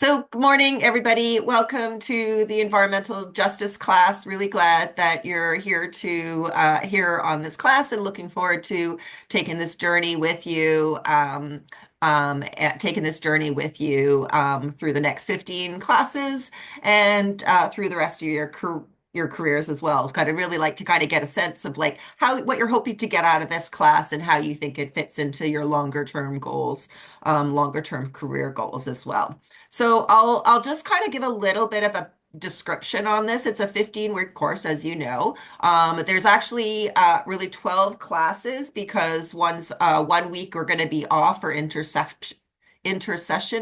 So, good morning, everybody. Welcome to the environmental justice class. Really glad that you're here on this class, and looking forward to taking this journey with you. Taking this journey with you through the next 15 classes and through the rest of your careers as well. Kind of really like to kind of get a sense of like what you're hoping to get out of this class and how you think it fits into your longer term goals, longer term career goals as well. So I'll just kind of give a little bit of a description on this. It's a 15-week course, as you know. There's actually really 12 classes because one week we're going to be off for intercession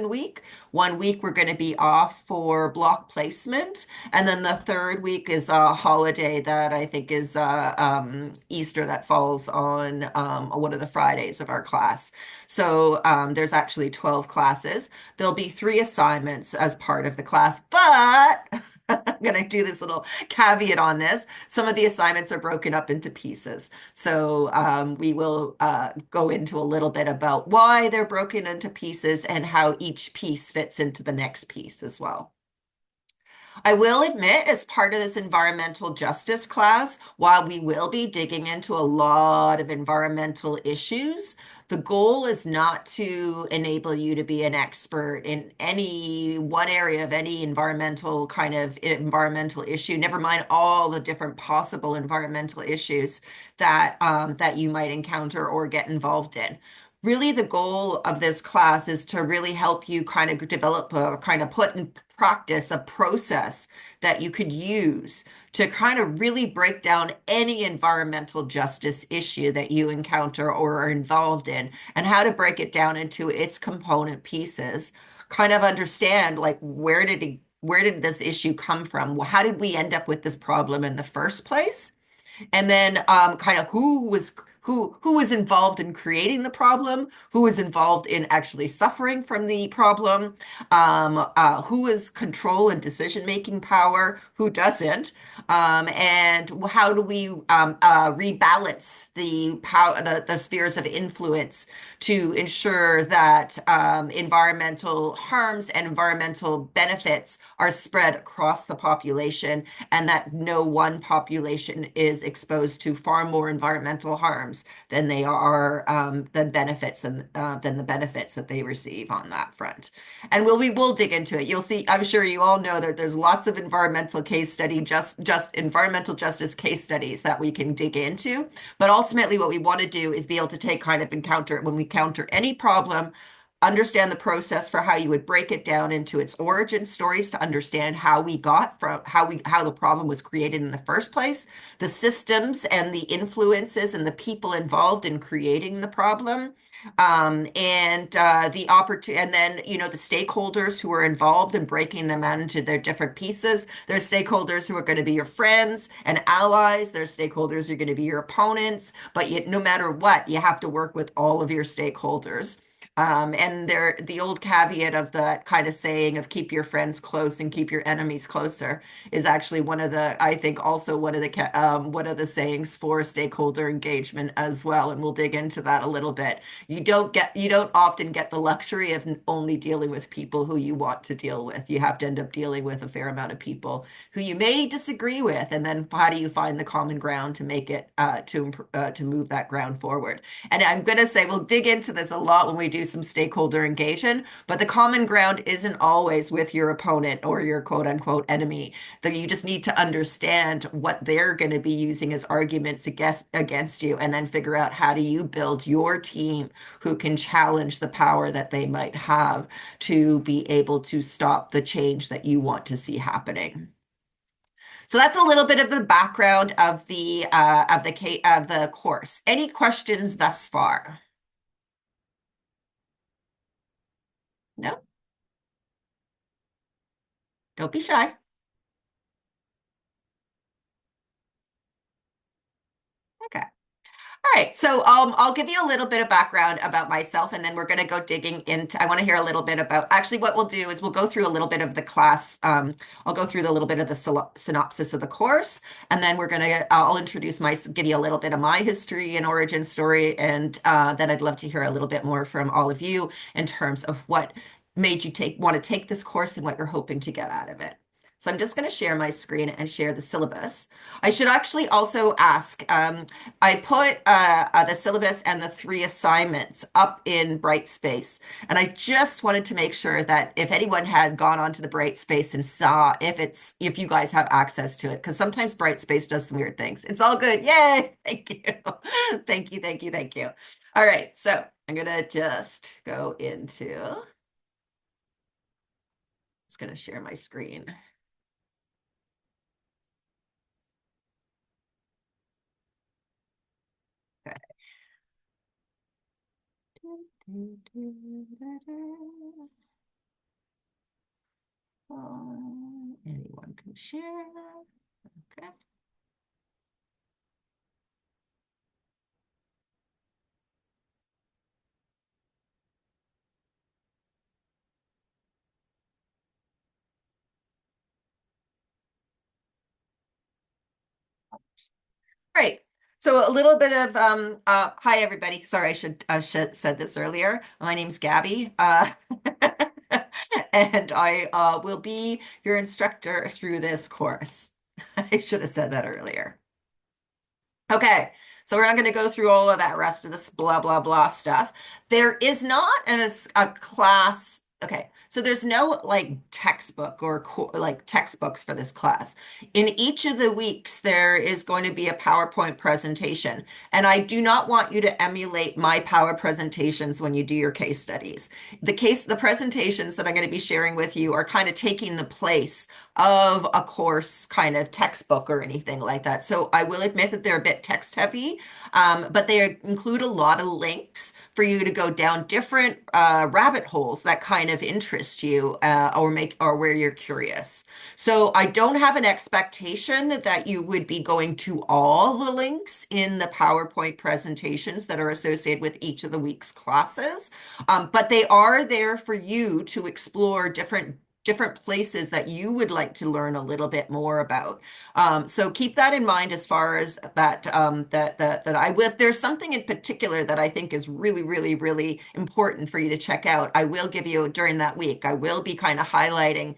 week. One week we're going to be off for block placement. And then the third week is a holiday that I think is Easter, that falls on one of the Fridays of our class. So there's actually 12 classes. There'll be 3 assignments as part of the class, but I'm going to do this little caveat on this. Some of the assignments are broken up into pieces. So we will go into a little bit about why they're broken into pieces and how each piece fits into the next piece as well. I will admit, as part of this environmental justice class, while we will be digging into a lot of environmental issues, the goal is not to enable you to be an expert in any one area of any environmental issue, never mind all the different possible environmental issues that you might encounter or get involved in. Really, the goal of this class is to really help you kind of develop kind of put in practice a process that you could use to kind of really break down any environmental justice issue that you encounter or are involved in, and how to break it down into its component pieces. Kind of understand, like, where did this issue come from? How did we end up with this problem in the first place? And then kind of who was involved in creating the problem, who was involved in actually suffering from the problem, who is control and decision-making power, who doesn't, and how do we rebalance the power, the spheres of influence to ensure that environmental harms and environmental benefits are spread across the population, and that no one population is exposed to far more environmental harms than they are than the benefits that they receive on that front. And we will dig into it. You'll see, I'm sure you all know that there's lots of environmental case study, just environmental justice case studies that we can dig into. But ultimately, what we want to do is be able to take kind of when we counter any problem, understand the process for how you would break it down into its origin stories to understand how we got from how the problem was created in the first place, the systems and the influences and the people involved in creating the problem, and the opportunity, and then the stakeholders who are involved in breaking them out into their different pieces. There's stakeholders who are going to be your friends and allies. There's stakeholders who are going to be your opponents. But yet, no matter what, you have to work with all of your stakeholders. And the old caveat of that kind of saying of keep your friends close and keep your enemies closer is actually I think also one of the sayings for stakeholder engagement as well. And we'll dig into that a little bit. You don't often get the luxury of only dealing with people who you want to deal with. You have to end up dealing with a fair amount of people who you may disagree with. And then how do you find the common ground to make it to move that ground forward? And I'm going to say we'll dig into this a lot when we do some stakeholder engagement, but the common ground isn't always with your opponent or your quote unquote enemy. That you just need to understand what they're going to be using as arguments against you, and then figure out how do you build your team who can challenge the power that they might have to be able to stop the change that you want to see happening. So that's a little bit of the background of the course. Any questions thus far? No? Don't be shy. Okay. All right, so I'll give you a little bit of background about myself, and then we're going to go digging into. I want to hear a little bit about. Actually, what we'll do is we'll go through a little bit of the class. I'll go through a little bit of the synopsis of the course, and then I'll give you a little bit of my history and origin story, and then I'd love to hear a little bit more from all of you in terms of what made you want to take this course and what you're hoping to get out of it. So I'm just going to share my screen and share the syllabus. I should actually also ask, I put the syllabus and the three assignments up in Brightspace. And I just wanted to make sure that if anyone had gone onto the Brightspace and saw if you guys have access to it, because sometimes Brightspace does some weird things. It's all good. Yay. Thank you. Thank you, thank you, thank you. All right, so I'm gonna just go into, just gonna share my screen. Okay. Anyone can share. Okay. Great. So a little bit of hi everybody. Sorry, I should said this earlier. My name's Gabby, and I will be your instructor through this course. I should have said that earlier. Okay, so we're not going to go through all of that rest of this blah, blah, blah stuff. There is not a class. Okay, so there's no like textbook or like textbooks for this class. In each of the weeks, there is going to be a PowerPoint presentation. And I do not want you to emulate my power presentations when you do your case studies. The presentations that I'm going to be sharing with you are kind of taking the place of a course kind of textbook or anything like that. So I will admit that they're a bit text heavy, but they include a lot of links for you to go down different rabbit holes that kind of interest you or where you're curious. So I don't have an expectation that you would be going to all the links in the PowerPoint presentations that are associated with each of the week's classes, but they are there for you to explore different places that you would like to learn a little bit more about. So keep that in mind as far as if there's something in particular that I think is really, really, really important for you to check out, I will give you during that week. I will be kind of highlighting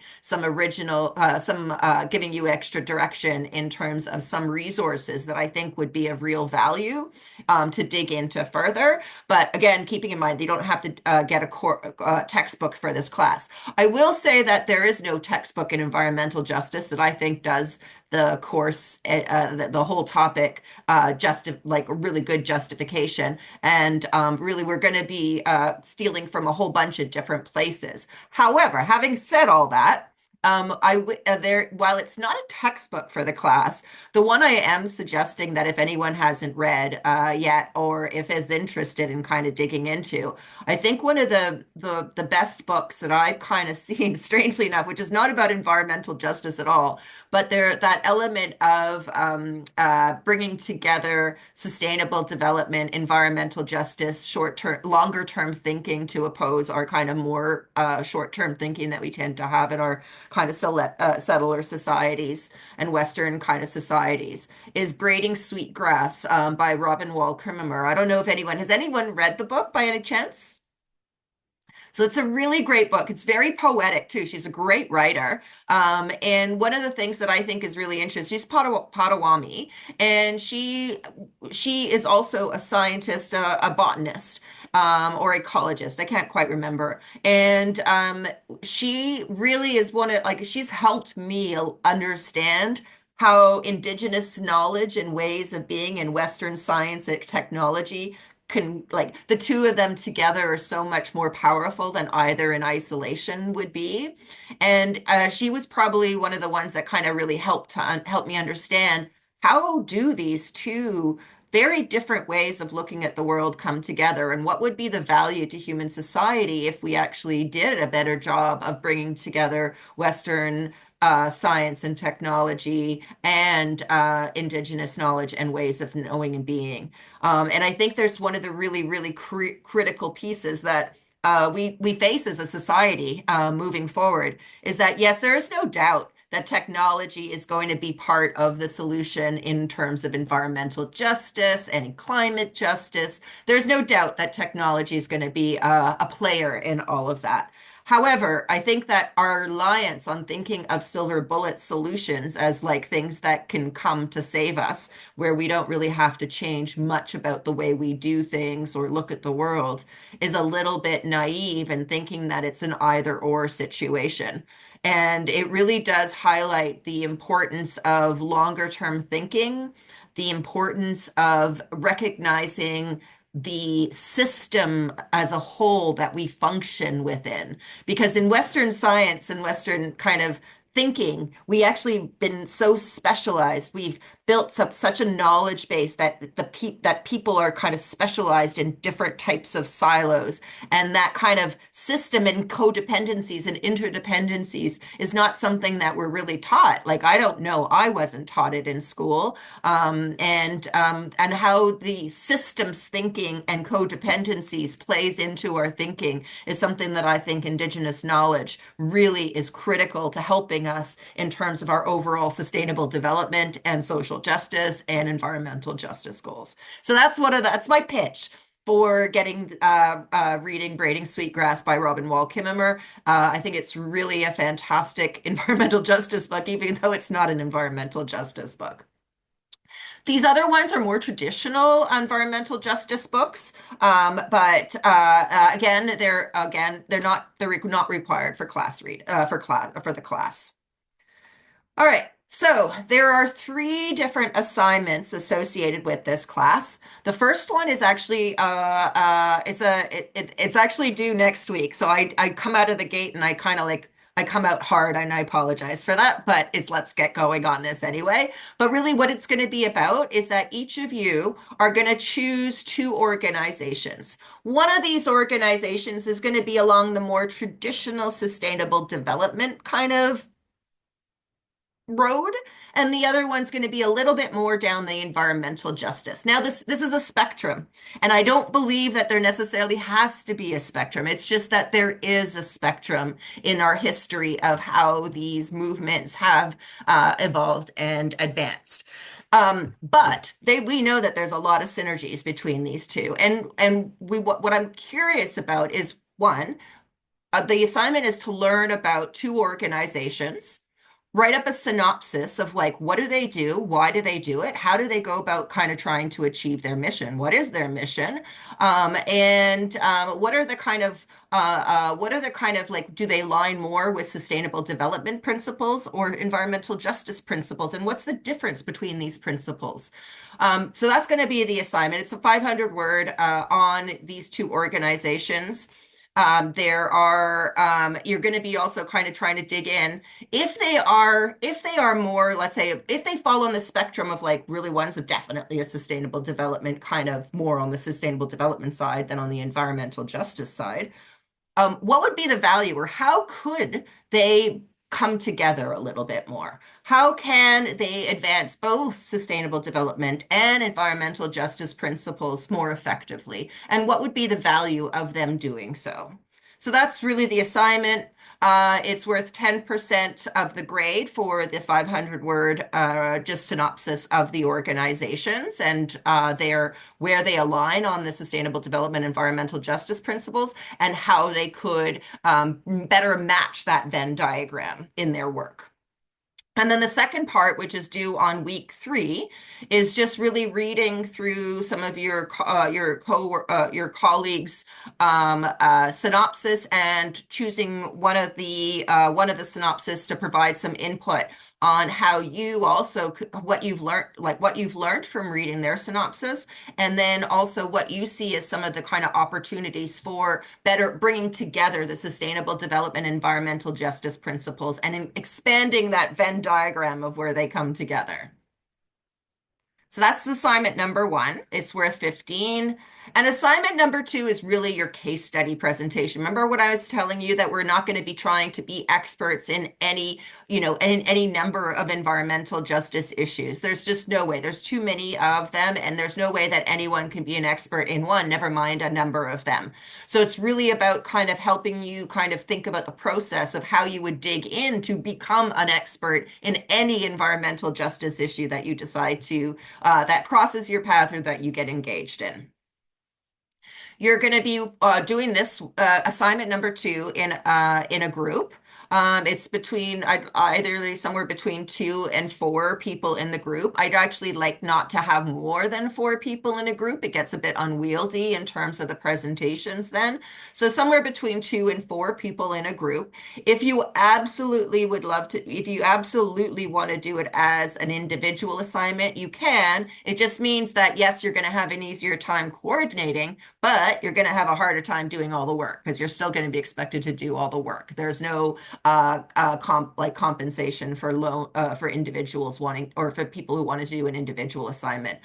giving you extra direction in terms of some resources that I think would be of real value to dig into further. But again, keeping in mind, you don't have to get a textbook for this class. I will say that there is no textbook in environmental justice that I think does the course, the whole topic, like a really good justification. And really, we're going to be stealing from a whole bunch of different places. However, having said all that, while it's not a textbook for the class, the one I am suggesting that if anyone hasn't read yet, or if is interested in kind of digging into, I think one of the best books that I've kind of seen, strangely enough, which is not about environmental justice at all, but there that element of bringing together sustainable development, environmental justice, short-term, longer-term thinking to oppose our kind of more short-term thinking that we tend to have in our kind of settler societies and Western kind of societies, is Braiding Sweetgrass by Robin Wall Kimmerer. I don't know if has anyone read the book by any chance? So it's a really great book. It's very poetic too. She's a great writer. And one of the things that I think is really interesting, she's Potawatomi, and she is also a scientist, a botanist, or ecologist. I can't quite remember. And she really is she's helped me understand how indigenous knowledge and ways of being in Western science and technology can, like, the two of them together are so much more powerful than either in isolation would be. And she was probably one of the ones that kind of really help me understand how do these two very different ways of looking at the world come together, and what would be the value to human society if we actually did a better job of bringing together Western science and technology and indigenous knowledge and ways of knowing and being. And I think there's one of the really, really critical pieces that we face as a society moving forward is that, yes, there is no doubt that technology is going to be part of the solution in terms of environmental justice and climate justice. There's no doubt that technology is going to be a player in all of that. However, I think that our reliance on thinking of silver bullet solutions as like things that can come to save us, where we don't really have to change much about the way we do things or look at the world, is a little bit naive in thinking that it's an either or situation. And it really does highlight the importance of longer term thinking, the importance of recognizing the system as a whole that we function within. Because in Western science and Western kind of thinking, we actually been so specialized. We've built up such a knowledge base that that people are kind of specialized in different types of silos, and that kind of system and codependencies and interdependencies is not something that we're really taught. Like I don't know, I wasn't taught it in school, and how the systems thinking and codependencies plays into our thinking is something that I think Indigenous knowledge really is critical to helping us in terms of our overall sustainable development and social justice and environmental justice goals. So that's my pitch for getting reading Braiding Sweetgrass by Robin Wall Kimmerer. I think it's really a fantastic environmental justice book, even though it's not an environmental justice book. These other ones are more traditional environmental justice books, but again, they're not required for class read for the class. All right. So there are three different assignments associated with this class. The first one is actually it's actually due next week. So I come out of the gate and I kind of like I come out hard and I apologize for that, but it's let's get going on this anyway. But really what it's going to be about is that each of you are going to choose two organizations. One of these organizations is going to be along the more traditional sustainable development kind of road, and the other one's going to be a little bit more down the environmental justice. Now this is a spectrum, and I don't believe that there necessarily has to be a spectrum. It's just that there is a spectrum in our history of how these movements have evolved and advanced. But we know that there's a lot of synergies between these two, and what I'm curious about is one, the assignment is to learn about two organizations, write up a synopsis of like, what do they do? Why do they do it? How do they go about kind of trying to achieve their mission? What is their mission? And what are the kind of like, do they line more with sustainable development principles or environmental justice principles? And what's the difference between these principles? So that's going to be the assignment. It's a 500 word on these two organizations. You're going to be also kind of trying to dig in if they are more, let's say, if they fall on the spectrum of like really one's definitely a sustainable development, kind of more on the sustainable development side than on the environmental justice side. What would be the value, or how could they come together a little bit more? How can they advance both sustainable development and environmental justice principles more effectively? And what would be the value of them doing so? So that's really the assignment. It's worth 10% of the grade for the 500 word just synopsis of the organizations and where they align on the sustainable development environmental justice principles and how they could better match that Venn diagram in their work. And then the second part, which is due on week 3, is just really reading through some of your colleagues' synopsis and choosing one of the synopsis to provide some input on how you also what you've learned from reading their synopsis, and then also what you see as some of the kind of opportunities for better bringing together the sustainable development environmental justice principles and expanding that Venn diagram of where they come together. So that's assignment number 1. It's worth 15. And assignment number 2 is really your case study presentation. Remember what I was telling you, that we're not going to be trying to be experts in any number of environmental justice issues. There's just no way. There's too many of them, and there's no way that anyone can be an expert in one, never mind a number of them. So it's really about kind of helping you kind of think about the process of how you would dig in to become an expert in any environmental justice issue that you decide to that crosses your path or that you get engaged in. You're going to be doing this assignment number two in a group. It's between either somewhere between 2 and 4 people in the group. I'd actually like not to have more than 4 people in a group. It gets a bit unwieldy in terms of the presentations then. So somewhere between 2 and 4 people in a group. If you absolutely would love to, if you absolutely want to do it as an individual assignment, you can. It just means that yes, you're going to have an easier time coordinating, but you're going to have a harder time doing all the work because you're still going to be expected to do all the work. There's no compensation for for individuals wanting or for people who want to do an individual assignment.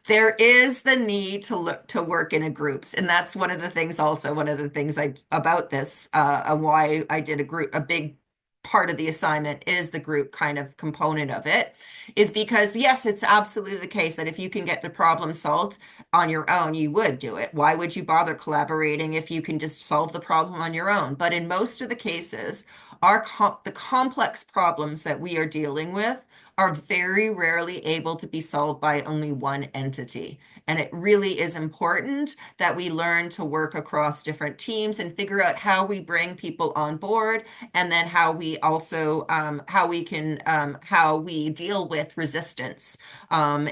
There is the need to look to work in a groups, and that's one of the things. Also, one of the things I about this and why I did a group. A big part of the assignment is the group kind of component of it, is because yes, it's absolutely the case that if you can get the problem solved on your own, you would do it. Why would you bother collaborating if you can just solve the problem on your own? But in most of the cases, the complex problems that we are dealing with are very rarely able to be solved by only one entity. And it really is important that we learn to work across different teams and figure out how we bring people on board, and then how we also how we deal with resistance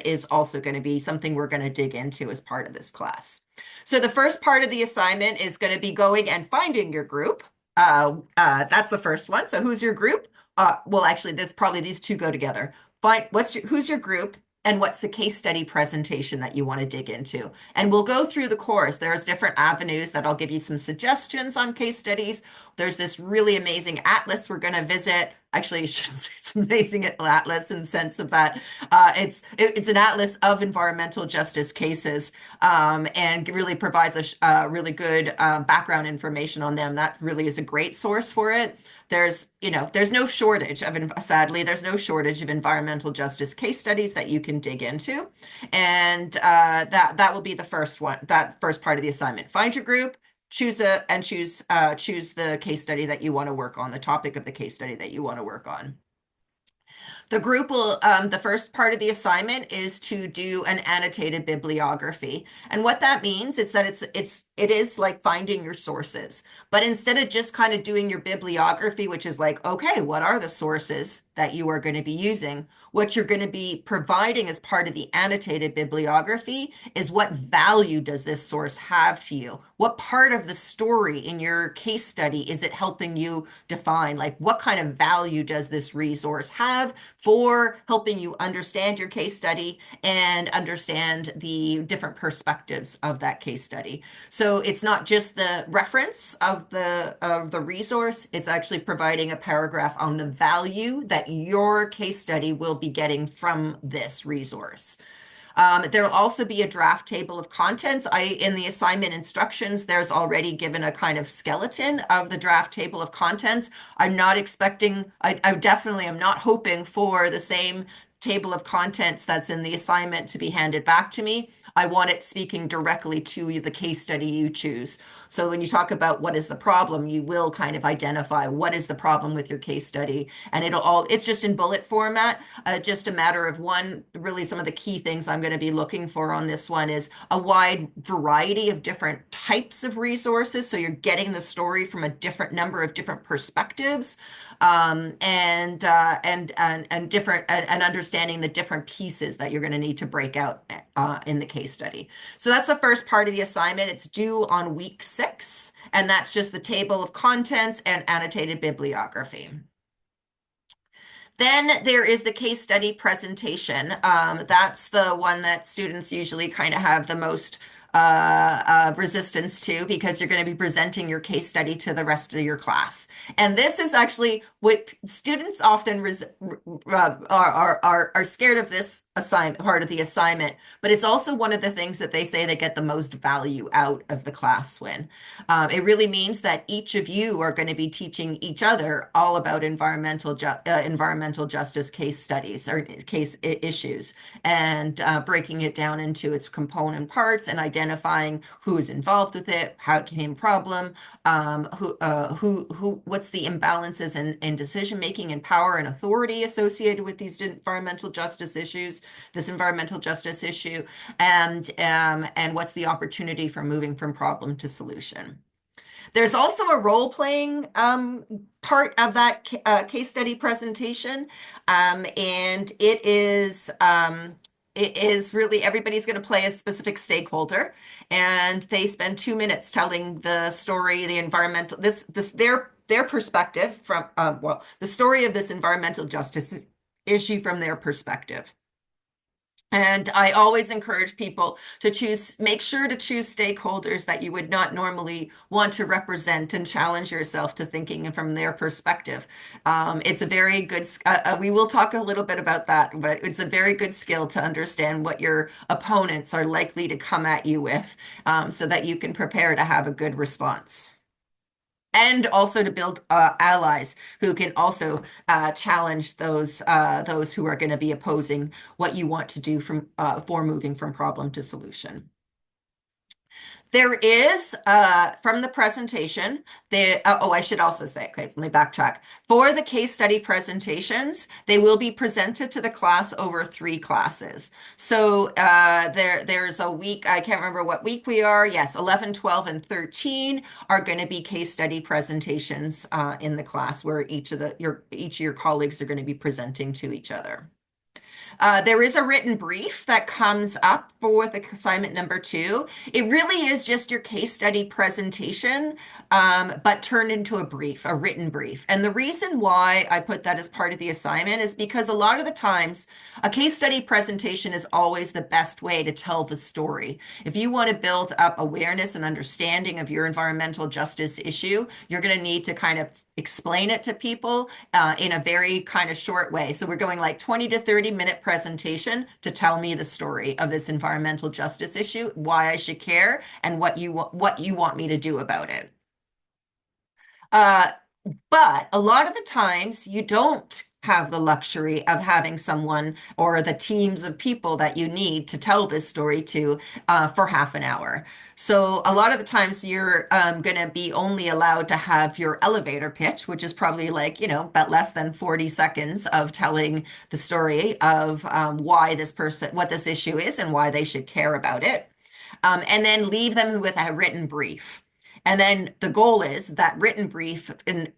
is also going to be something we're going to dig into as part of this class. So the first part of the assignment is going to be going and finding your group. That's the first one. So who's your group? Well, actually, this probably these two go together. Find who's your group and what's the case study presentation that you want to dig into. And we'll go through the course. There's different avenues that I'll give you some suggestions on case studies. There's this really amazing atlas we're going to visit. Actually, it's amazing atlas in the sense of that it's an atlas of environmental justice cases, and really provides a really good background information on them. That really is a great source for it. There's no shortage of, sadly, there's no shortage of environmental justice case studies that you can dig into. And that will be the first one, that first part of the assignment. Find your group, choose the case study that you want to work on, the topic of the case study that you want to work on. The group will, the first part of the assignment is to do an annotated bibliography. And what that means is that it is like finding your sources. But instead of just kind of doing your bibliography, which is like, okay, what are the sources that you are going to be using? What you're going to be providing as part of the annotated bibliography is what value does this source have to you? What part of the story in your case study is it helping you define? Like, what kind of value does this resource have for helping you understand your case study and understand the different perspectives of that case study? So it's not just the reference of the resource, it's actually providing a paragraph on the value that your case study will be getting from this resource. There'll also be a draft table of contents. In the assignment instructions, there's already given a kind of skeleton of the draft table of contents. I'm not expecting, I definitely am not hoping for the same table of contents that's in the assignment to be handed back to me. I want it speaking directly to the case study you choose. So when you talk about what is the problem, you will kind of identify what is the problem with your case study. And it's just in bullet format, just a matter of really some of the key things I'm going to be looking for on this one is a wide variety of different types of resources. So you're getting the story from a different number of different perspectives, and different, and understanding the different pieces that you're going to need to break out in the case study. So that's the first part of the assignment. It's due on week 6, and that's just the table of contents and annotated bibliography. Then there is the case study presentation. That's the one that students usually kind of have the most resistance to, because you're going to be presenting your case study to the rest of your class. And this is actually what students often are scared of, this part of the assignment, but it's also one of the things that they say they get the most value out of the class when. It really means that each of you are going to be teaching each other all about environmental justice case studies or case issues, and breaking it down into its component parts and identifying who is involved with it, how it became a problem, what's the imbalances in decision making and power and authority associated with these environmental justice issues, this environmental justice issue, and what's the opportunity for moving from problem to solution. There's also a role-playing part of that case study presentation, and it is really everybody's going to play a specific stakeholder, and they spend 2 minutes telling the story, the environmental their perspective from well, the story of this environmental justice issue from their perspective. And I always encourage people to make sure to choose stakeholders that you would not normally want to represent and challenge yourself to thinking from their perspective. It's a very good, we will talk a little bit about that, but it's a very good skill to understand what your opponents are likely to come at you with, so that you can prepare to have a good response. And also to build allies who can also challenge those who are going to be opposing what you want to do for moving from problem to solution. There is, from the presentation, I should also say, okay, let me backtrack. For the case study presentations, they will be presented to the class over 3 classes. So there's a week, I can't remember what week we are. Yes, 11, 12, and 13 are going to be case study presentations in the class where each of your colleagues are going to be presenting to each other. There is a written brief that comes up for the assignment number 2. It really is just your case study presentation, but turned into a written brief. And the reason why I put that as part of the assignment is because a lot of the times a case study presentation is always the best way to tell the story. If you want to build up awareness and understanding of your environmental justice issue, you're going to need to kind of explain it to people in a very kind of short way. So we're going like 20 to 30-minute presentation to tell me the story of this environmental justice issue, why I should care, and what you want me to do about it. But a lot of the times you don't have the luxury of having someone or the teams of people that you need to tell this story to for half an hour. So a lot of the times you're going to be only allowed to have your elevator pitch, which is probably like, about less than 40 seconds of telling the story of what this issue is and why they should care about it. And then leave them with a written brief. And then the goal is that written brief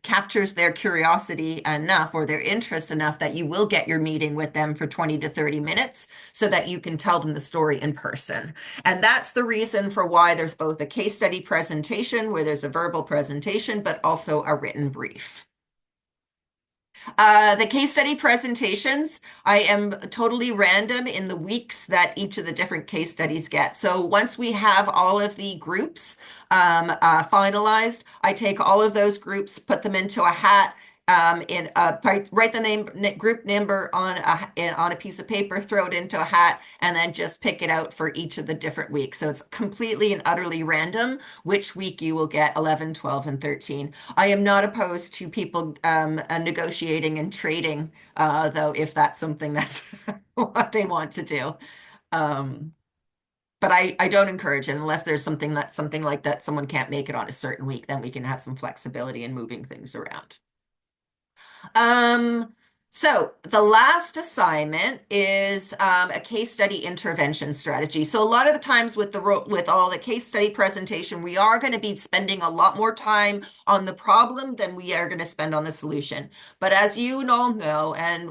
captures their curiosity enough or their interest enough that you will get your meeting with them for 20 to 30 minutes so that you can tell them the story in person. And that's the reason for why there's both a case study presentation where there's a verbal presentation, but also a written brief. The case study presentations, I am totally random in the weeks that each of the different case studies get. So once we have all of the groups finalized, I take all of those groups, put them into a hat, write the group number on a piece of paper, throw it into a hat, and then just pick it out for each of the different weeks. So it's completely and utterly random which week you will get 11, 12, and 13. I am not opposed to people negotiating and trading, though, if that's something that's what they want to do. But I don't encourage it unless there's something like that, someone can't make it on a certain week, then we can have some flexibility in moving things around. So the last assignment is a case study intervention strategy. So a lot of the times with all the case study presentation, we are going to be spending a lot more time on the problem than we are going to spend on the solution. But as you all know, and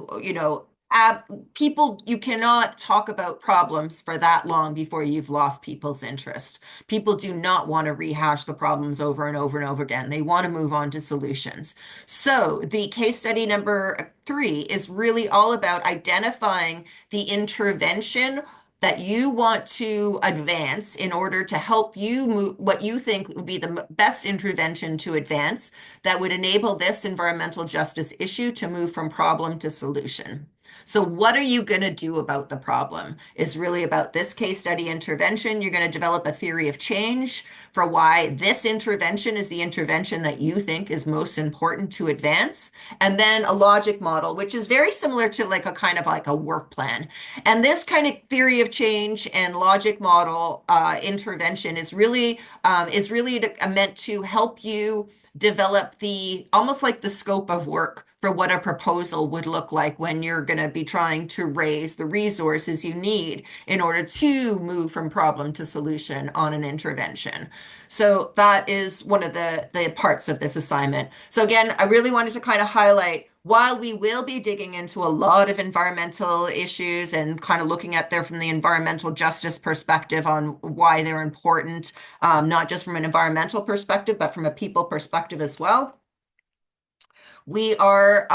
people, you cannot talk about problems for that long before you've lost people's interest. People do not want to rehash the problems over and over and over again. They want to move on to solutions. So the case study number 3 is really all about identifying the intervention that you want to advance in order to help you move what you think would be the best intervention to advance that would enable this environmental justice issue to move from problem to solution. So what are you going to do about the problem is really about this case study intervention. You're going to develop a theory of change for why this intervention is the intervention that you think is most important to advance. And then a logic model, which is very similar to like a kind of like a work plan. And this kind of theory of change and logic model intervention is really meant to help you develop the almost like the scope of work for what a proposal would look like when you're going to be trying to raise the resources you need in order to move from problem to solution on an intervention. So that is one of the parts of this assignment. So again, I really wanted to kind of highlight while we will be digging into a lot of environmental issues and kind of looking at there from the environmental justice perspective on why they're important, not just from an environmental perspective, but from a people perspective as well. We are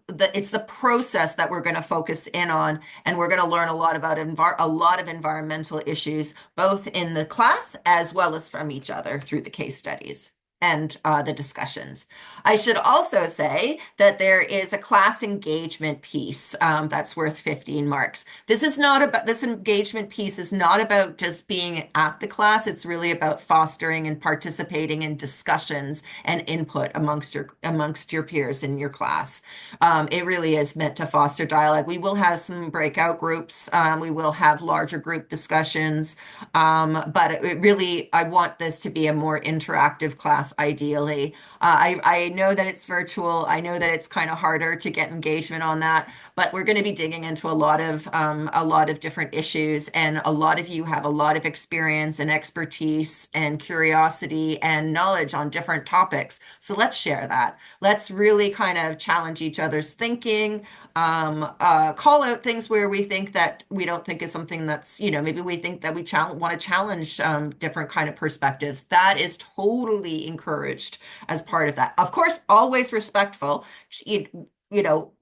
it's the process that we're going to focus in on, and we're going to learn a lot about a lot of environmental issues, both in the class as well as from each other through the case studies and the discussions. I should also say that there is a class engagement piece that's worth 15 marks. This is not about, this engagement piece is not about just being at the class. It's really about fostering and participating in discussions and input amongst your peers in your class. It really is meant to foster dialogue. We will have some breakout groups. We will have larger group discussions. But it really, I want this to be a more interactive class, ideally. I know that it's virtual. I know that it's kind of harder to get engagement on that, but we're going to be digging into a lot of different issues, and a lot of you have a lot of experience and expertise and curiosity and knowledge on different topics. So let's share that. Let's really kind of challenge each other's thinking, call out things where we think that we don't think is something that's, maybe we think that we want to challenge different kind of perspectives. That is totally encouraged as part of that. Of course, always respectful. You know,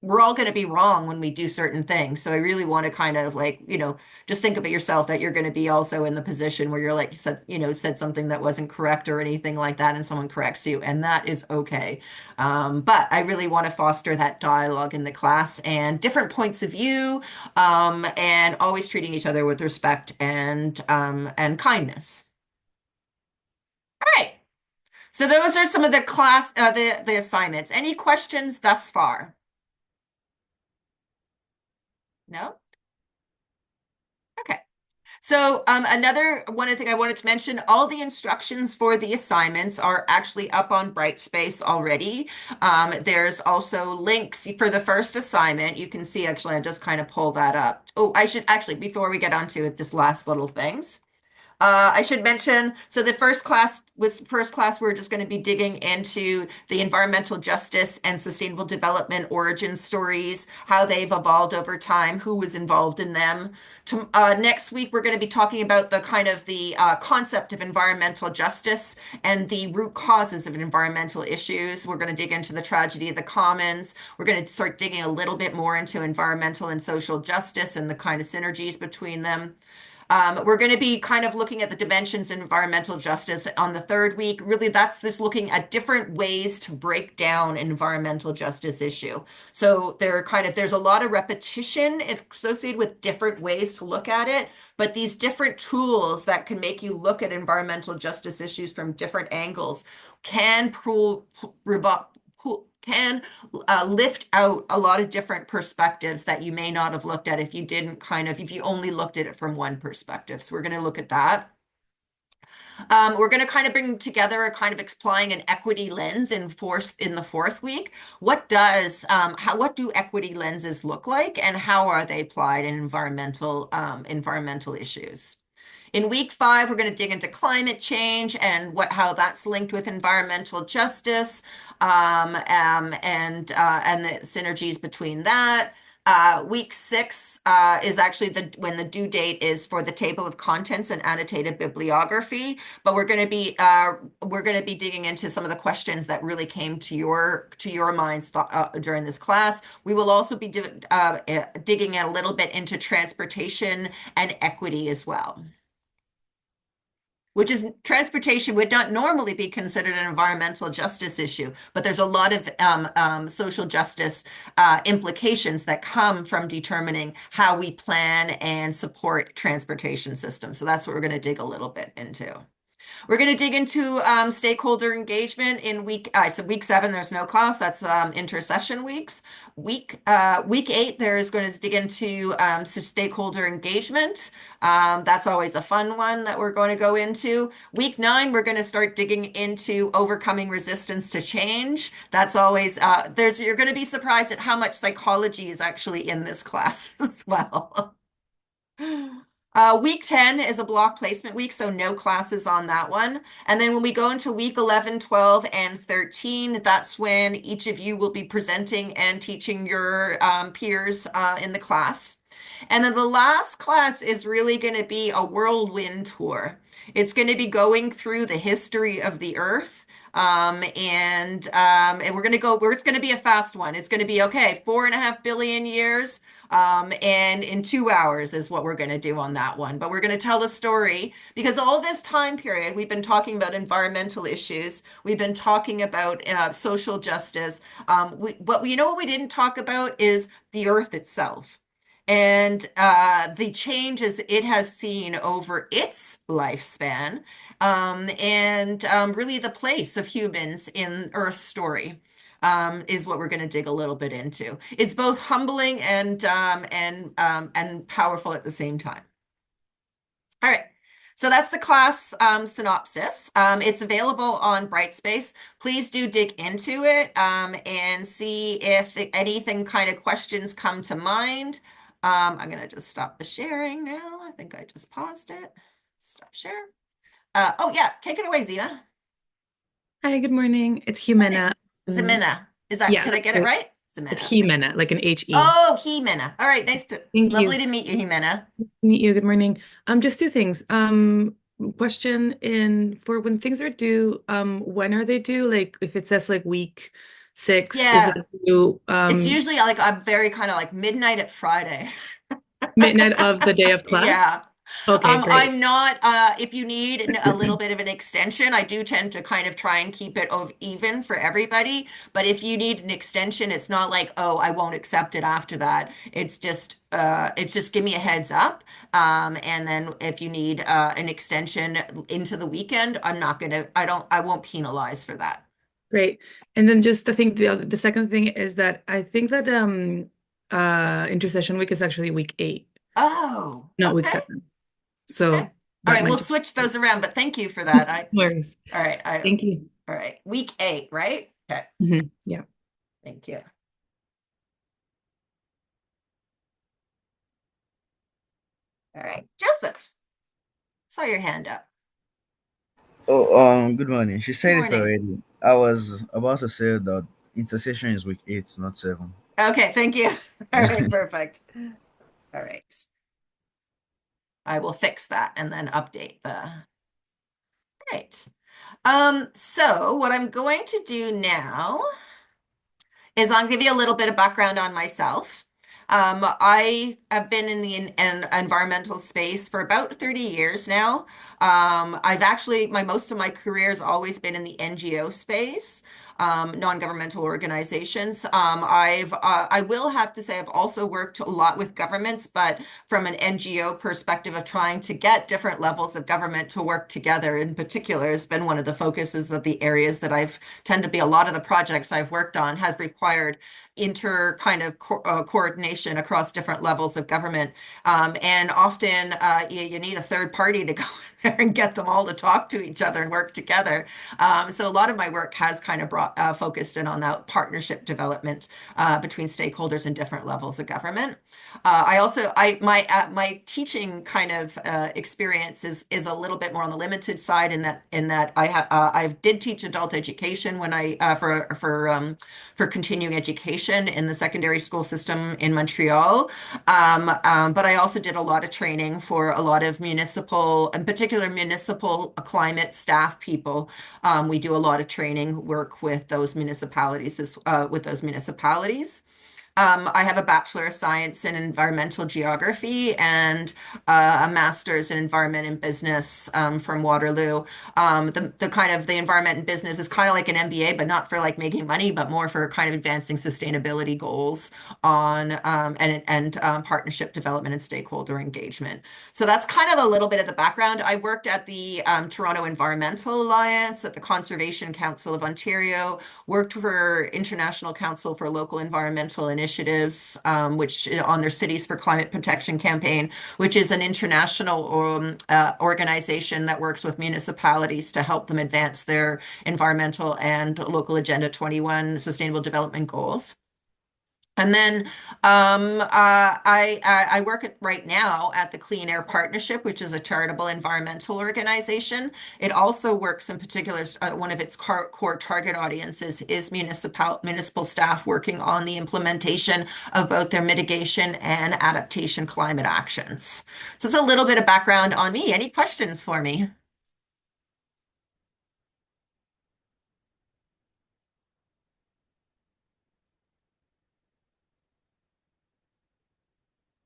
we're all going to be wrong when we do certain things. So I really want to kind of like, just think about yourself that you're going to be also in the position where you're like, said something that wasn't correct or anything like that, and someone corrects you, and that is okay. But I really want to foster that dialogue in the class and different points of view, and always treating each other with respect and kindness. All right. So those are some of the the assignments. Any questions thus far? No? Okay. So another one thing I wanted to mention, all the instructions for the assignments are actually up on Brightspace already. There's also links for the first assignment. You can see, actually, I just kind of pull that up. Oh, I should actually, before we get onto it, this last little things. I should mention, so the first class, we're just going to be digging into the environmental justice and sustainable development origin stories, how they've evolved over time, who was involved in them. Next week, we're going to be talking about the kind of the concept of environmental justice and the root causes of environmental issues. We're going to dig into the tragedy of the commons. We're going to start digging a little bit more into environmental and social justice and the kind of synergies between them. We're going to be kind of looking at the dimensions of environmental justice on the third week. Really, that's this looking at different ways to break down an environmental justice issue. So there's a lot of repetition associated with different ways to look at it, but these different tools that can make you look at environmental justice issues from different angles can can lift out a lot of different perspectives that you may not have looked at if if you only looked at it from one perspective. So we're going to look at that. We're going to kind of bring together a kind of applying an equity lens in the fourth week. What do equity lenses look like, and how are they applied in environmental issues? In week 5, we're going to dig into climate change and how that's linked with environmental justice, and the synergies between that. Week 6 is actually when the due date is for the table of contents and annotated bibliography. But we're going to be digging into some of the questions that really came to your minds during this class. We will also be digging a little bit into transportation and equity as well, which is transportation would not normally be considered an environmental justice issue, but there's a lot of social justice implications that come from determining how we plan and support transportation systems. So that's what we're going to dig a little bit into. We're going to dig into stakeholder engagement in so week 7, there's no class. That's intercession weeks. Week 8, there's going to dig into stakeholder engagement. That's always a fun one that we're going to go into. Week 9, we're going to start digging into overcoming resistance to change. That's always you're going to be surprised at how much psychology is actually in this class as well. Week 10 is a block placement week, so no classes on that one. And then when we go into week 11, 12, and 13, that's when each of you will be presenting and teaching your peers in the class. And then the last class is really going to be a whirlwind tour. It's going to be going through the history of the Earth. And we're going to go where it's going to be a fast one. It's going to be okay, 4.5 billion years. And in 2 hours is what we're going to do on that one. But we're going to tell the story because all this time period, we've been talking about environmental issues. We've been talking about social justice. What we didn't talk about is the Earth itself and the changes it has seen over its lifespan, and really the place of humans in Earth's story is what we're going to dig a little bit into. It's both humbling and powerful at the same time. All right. So that's the class synopsis. It's available on Brightspace. Please do dig into it and see if anything kind of questions come to mind. I'm going to just stop the sharing now. I think I just paused it. Stop share. Oh, yeah. Take it away, Zena. Hi, good morning. It's Morning. Jimena. Zemina. Did Yeah, I get it right? it's Zemina. Jimena, like an H-E. Oh, Jimena. All right. Thank Lovely you. to meet you, Jimena. Meet you. Good morning. Just two things. Question in for when things are due, when are they due? Like if it says like week 6, is it Yeah. due It's usually like I'm very kind of like midnight at Friday. midnight of the day of class? Yeah. Okay, great. I'm not, if you need a little bit of an extension, I do tend to kind of try and keep it even for everybody. But if you need an extension, it's not like, oh, I won't accept it after that. It's just give me a heads up. And then if you need an extension into the weekend, I won't penalize for that. Great. And then just I think the second thing is that I think that intercession week is actually week 8, Oh, not week okay. 7. Okay. So All that right, might we'll just switch those around, but thank you for that. no worries. All right, Thank you. all right. Week 8, right? Okay. Yeah. Thank you. All right. Joseph, saw your hand up. Oh, good morning. She Good said it morning. already. I was about to say that intercession is week 8, not 7. Okay, thank you. All right, perfect. All right. I will fix that and then update the. All right. So what I'm going to do now is I'll give you a little bit of background on myself. I have been in the environmental space for about 30 years now. I've actually, most of my career has always been in the NGO space, non-governmental organizations. I will have to say I've also worked a lot with governments, but from an NGO perspective of trying to get different levels of government to work together in particular has been one of the focuses of the areas that I've tend to be a lot of the projects I've worked on has required inter kind of coordination across different levels of government. And often you need a third party to go in there and get them all to talk to each other and work together. So a lot of my work has kind of focused in on that partnership development between stakeholders in different levels of government. My teaching kind of experience is a little bit more on the limited side in that I did teach adult education when I for continuing education in the secondary school system in Montreal. But I also did a lot of training for a lot of municipal, in particular municipal climate staff people. We do a lot of training work with those municipalities. I have a Bachelor of Science in Environmental Geography and a Master's in Environment and Business from Waterloo. The kind of the environment and business is kind of like an MBA, but not for like making money, but more for kind of advancing sustainability goals on and partnership development and stakeholder engagement. So that's kind of a little bit of the background. I worked at the Toronto Environmental Alliance, at the Conservation Council of Ontario, worked for International Council for Local Environmental Initiatives, which on their Cities for Climate Protection campaign, which is an international organization that works with municipalities to help them advance their environmental and local Agenda 21 sustainable development goals. And then I work right now at the Clean Air Partnership, which is a charitable environmental organization. It also works in particular, one of its core target audiences is municipal staff working on the implementation of both their mitigation and adaptation climate actions. So it's a little bit of background on me. Any questions for me?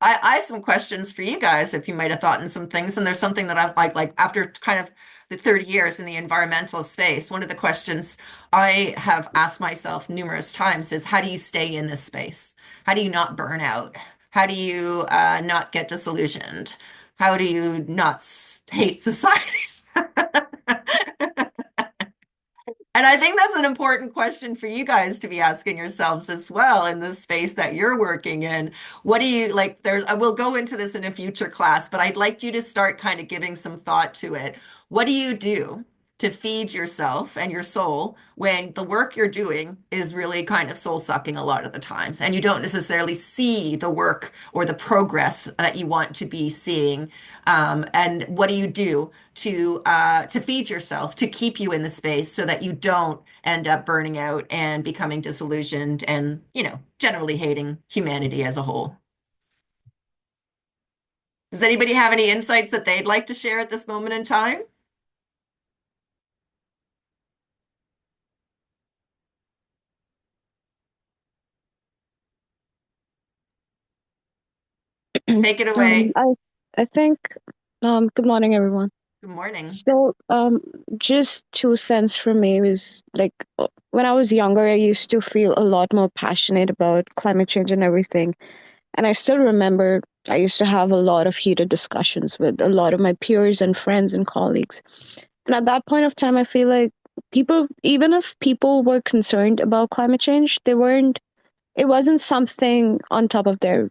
I have some questions for you guys if you might have thought in some things. And there's something that I'm like after kind of the 30 years in the environmental space, one of the questions I have asked myself numerous times is how do you stay in this space? How do you not burn out? How do you not get disillusioned? How do you not hate society? And I think that's an important question for you guys to be asking yourselves as well in the space that you're working in. What do you like? There's, I will go into this in a future class, but I'd like you to start kind of giving some thought to it. What do you do to feed yourself and your soul when the work you're doing is really kind of soul sucking a lot of the times, and you don't necessarily see the work or the progress that you want to be seeing? And what do you do to feed yourself, to keep you in the space so that you don't end up burning out and becoming disillusioned and, generally hating humanity as a whole? Does anybody have any insights that they'd like to share at this moment in time? Take it Um, away. I I think good morning everyone. Good morning. So just 2 cents for me was like when I was younger I used to feel a lot more passionate about climate change and everything. And I still remember I used to have a lot of heated discussions with a lot of my peers and friends and colleagues. And at that point of time I feel like people, even if people were concerned about climate change, it wasn't something on top of their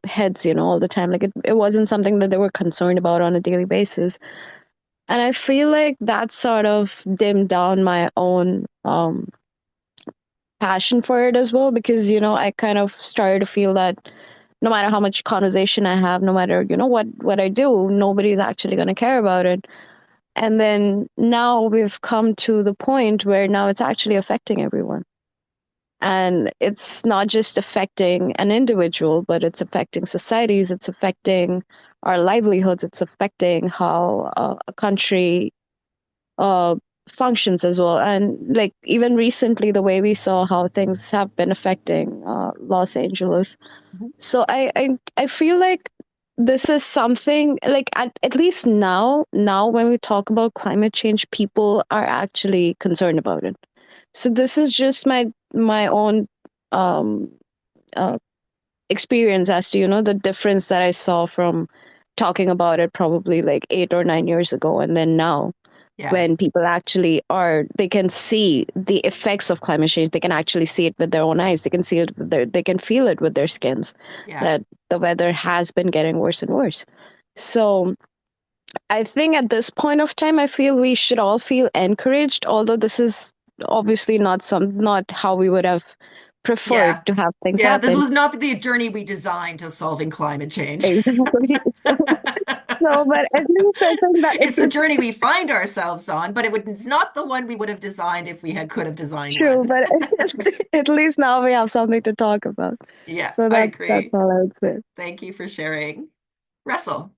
heads, all the time. Like it wasn't something that they were concerned about on a daily basis. And I feel like that sort of dimmed down my own passion for it as well, because, I kind of started to feel that no matter how much conversation I have, no matter, what I do, nobody's actually going to care about it. And then now we've come to the point where now it's actually affecting everyone. And it's not just affecting an individual, but it's affecting societies, it's affecting our livelihoods, it's affecting how a country uh, functions as well. And like even recently, the way we saw how things have been affecting Los Angeles. Mhm. So I feel like this is something like at least now when we talk about climate change, people are actually concerned about it. So this is just my own um uh, experience as to the difference that I saw from talking about it probably like 8 or 9 years ago, and then now Yeah, when people actually they can see the effects of climate change. They can actually see it with their own eyes. They can see it they can feel it with their skins, yeah. that the weather has been getting worse and worse. So I think at this point of time, I feel we should all feel encouraged, although this is obviously not how we would have preferred Yeah. to have things Yeah, this happen. was not the journey we designed to solving climate change. Exactly. So, but at least I think that It's the journey we find ourselves on, but it's not the one we would have designed if could have designed true. one. But at least now we have something to talk about. Yeah, So I that's agree. all I would say. Thank you for sharing. Russell.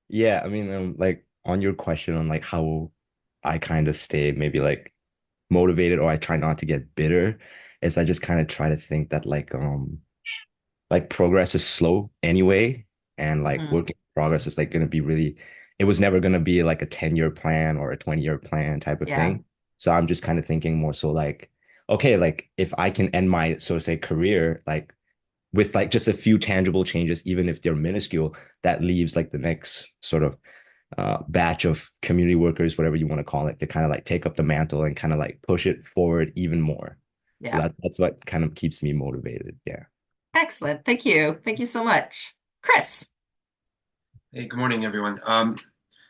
Yeah, I mean, like on your question on like how I kind of stay maybe like motivated, or I try not to get bitter, is I just kind of try to think that like progress is slow anyway, and like Mhm. work in progress is like going to be really, it was never going to be like a 10-year plan or a 20-year plan type of Yeah. thing. So I'm just kind of thinking more so like, okay, like if I can end my, so to say, career like with like just a few tangible changes, even if they're minuscule, that leaves like the next sort of batch of community workers, whatever you want to call it, to kind of like take up the mantle and kind of like push it forward even more. So Yeah. that's what kind of keeps me motivated. Yeah. Excellent. Thank you. Thank you so much. Chris. Hey, good morning, everyone.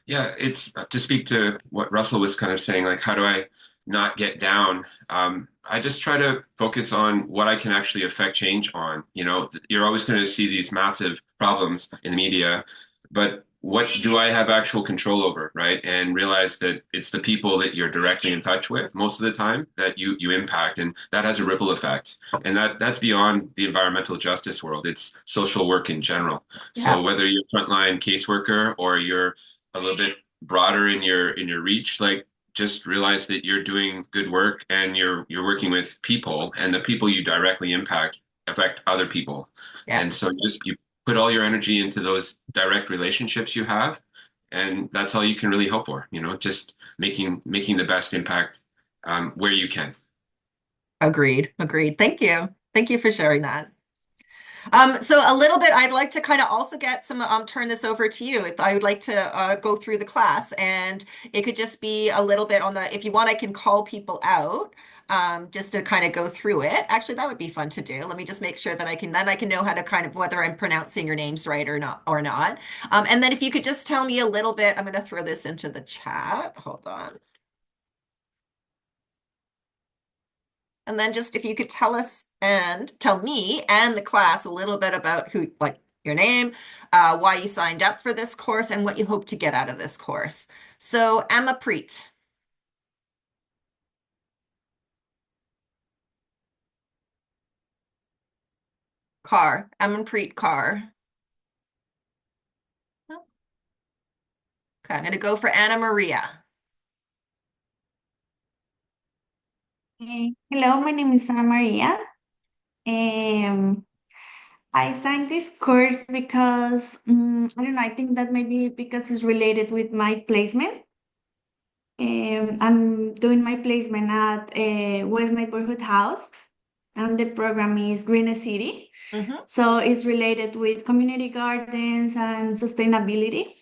Yeah, it's to speak to what Russell was kind of saying, like, how do I not get down? I just try to focus on what I can actually affect change on. You know, you're always going to see these massive problems in the media, but what do I have actual control over, right? And realize that it's the people that you're directly in touch with most of the time that you impact, and that has a ripple effect. And that's beyond the environmental justice world. It's social work in general. Yeah. So whether you're a frontline caseworker or you're a little bit broader in your reach, like just realize that you're doing good work and you're working with people, and the people you directly impact affect other people. Yeah. And so you put all your energy into those direct relationships you have, and that's all you can really hope for, you know, just making the best impact where you can. Agreed. Agreed. Thank you. Thank you for sharing that. So a little bit, I'd like to kind of also get some, turn this over to you if I would like to go through the class, and it could just be a little bit on the, if you want, I can call people out, just to kind of go through it. Actually, that would be fun to do. Let me just make sure that then I can know how to kind of, whether I'm pronouncing your names right or not. And then if you could just tell me a little bit, I'm going to throw this into the chat. Hold on. And then just if you could tell us and tell me and the class a little bit about who, like your name, why you signed up for this course, and what you hope to get out of this course. So Emma Preet. Carr. Emma Preet Carr. Okay, I'm going to go for Anna Maria. Hello, my name is Ana Maria. I signed this course because I don't know, I think that maybe because it's related with my placement. I'm doing my placement at West Neighborhood House, and the program is Green City. Mhm. So it's related with community gardens and sustainability.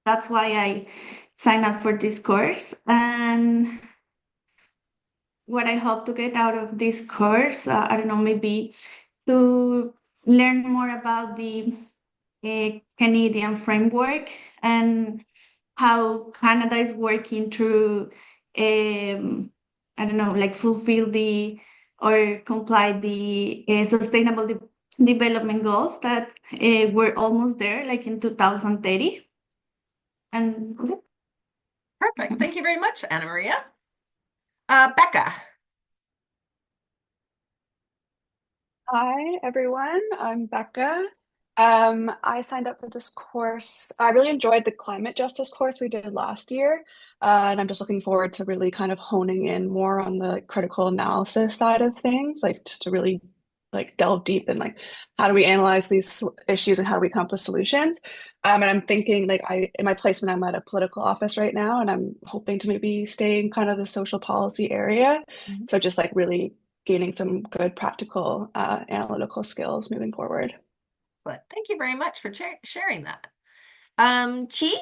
That's why I signed up for this course. And what I hope to get out of this course, I don't know, maybe to learn more about the Canadian framework and how Canada is working through, I don't know, like fulfill the or comply the sustainable development goals that we're almost there, like in 2030. And that's it. Perfect. Thank you very much, Anna Maria. Becca. Hi, everyone. I'm Becca. I signed up for this course. I really enjoyed the climate justice course we did last year, and I'm just looking forward to really kind of honing in more on the critical analysis side of things, like just to really like delve deep in like how do we analyze these issues and how do we come up with solutions. And I'm thinking like in my placement, I'm at a political office right now, and I'm hoping to maybe stay in kind of the social policy area. Mhm. So just like really gaining some good practical analytical skills moving forward. But thank you very much for sharing that. Chi?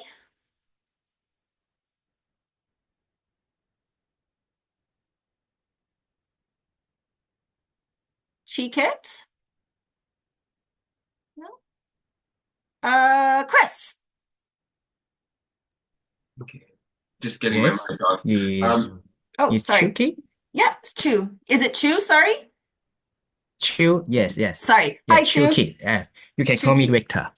Chi Kit? No? Chris. Okay. Just getting my Yes, mic on. is Oh, is sorry. Chuki? Yeah, it's Chu. Is it Chu? Sorry. Chu, yes, yes. Sorry. Yeah, Hi, Chu. Chuki. You can call me Chuki. Victor.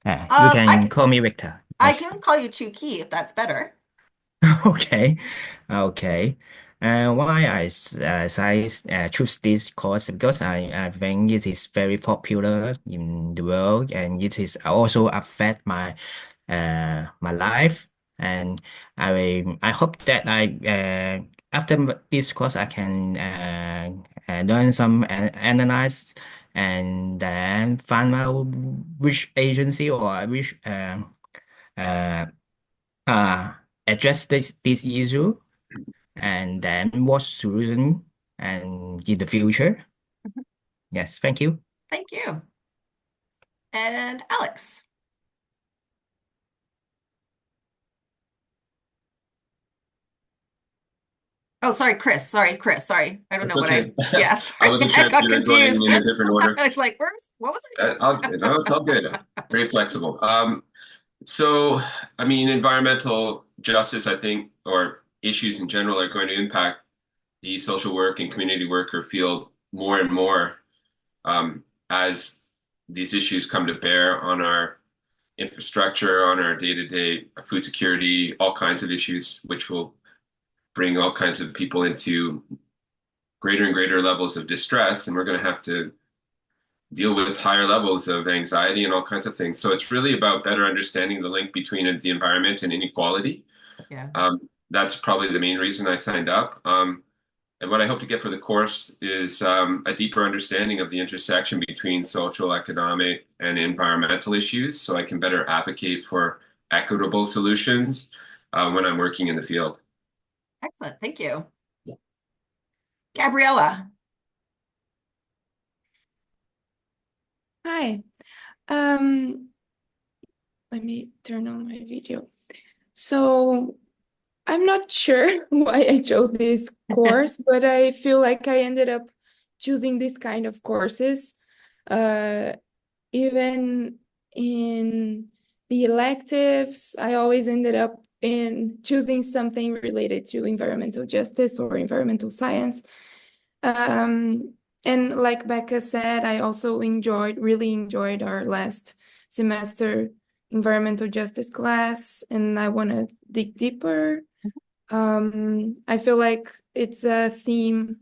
You can call me Victor. I Yes. can call you Chuki if that's better. Okay, okay. Why I choose this course because I think it is very popular in the world, and it is also affect my life, and I hope that after this course, I can learn some analyze and then find out which agency or which uh, uh, address this issue and then what solution and in the future. Yes, thank you. Thank you. And Alex. Oh, sorry, Chris. Sorry, Chris. Sorry. I don't know what Okay. yeah, I sorry. wasn't I sure if got you were going confused. in a different order. I was like, what was I doing? No, it's all good. Very flexible. So, I mean, environmental justice, I think, or issues in general are going to impact the social work and community worker field more and more as these issues come to bear on our infrastructure, on our day-to-day food security, all kinds of issues, which will bring all kinds of people into greater and greater levels of distress. And we're going to have to deal with higher levels of anxiety and all kinds of things. So it's really about better understanding the link between the environment and inequality. Yeah. That's probably the main reason I signed up. And what I hope to get for the course is a deeper understanding of the intersection between social, economic, and environmental issues so I can better advocate for equitable solutions when I'm working in the field. Excellent. Thank you. Gabriella. Hi. Let me turn on my video. So I'm not sure why I chose this course, but I feel like I ended up choosing this kind of courses. Even in the electives, I always ended up in choosing something related to environmental justice or environmental science. And like Becca said, I also really enjoyed our last semester environmental justice class, and I want to dig deeper. I feel like it's a theme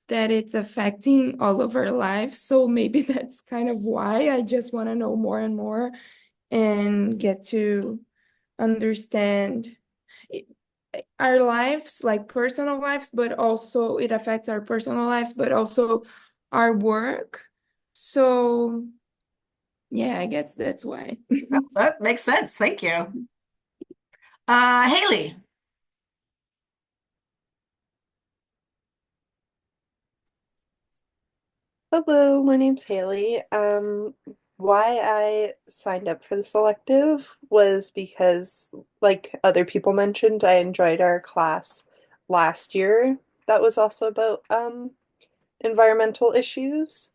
that it's affecting all of our lives, so maybe that's kind of why I just want to know more and more and get to understand our lives, like personal lives, but also it affects our personal lives, but also our work. So yeah, I guess that's why. That makes sense. Thank you. Haley. Hello, my name's Haley. Why I signed up for this elective was because, like other people mentioned, I enjoyed our class last year that was also about environmental issues,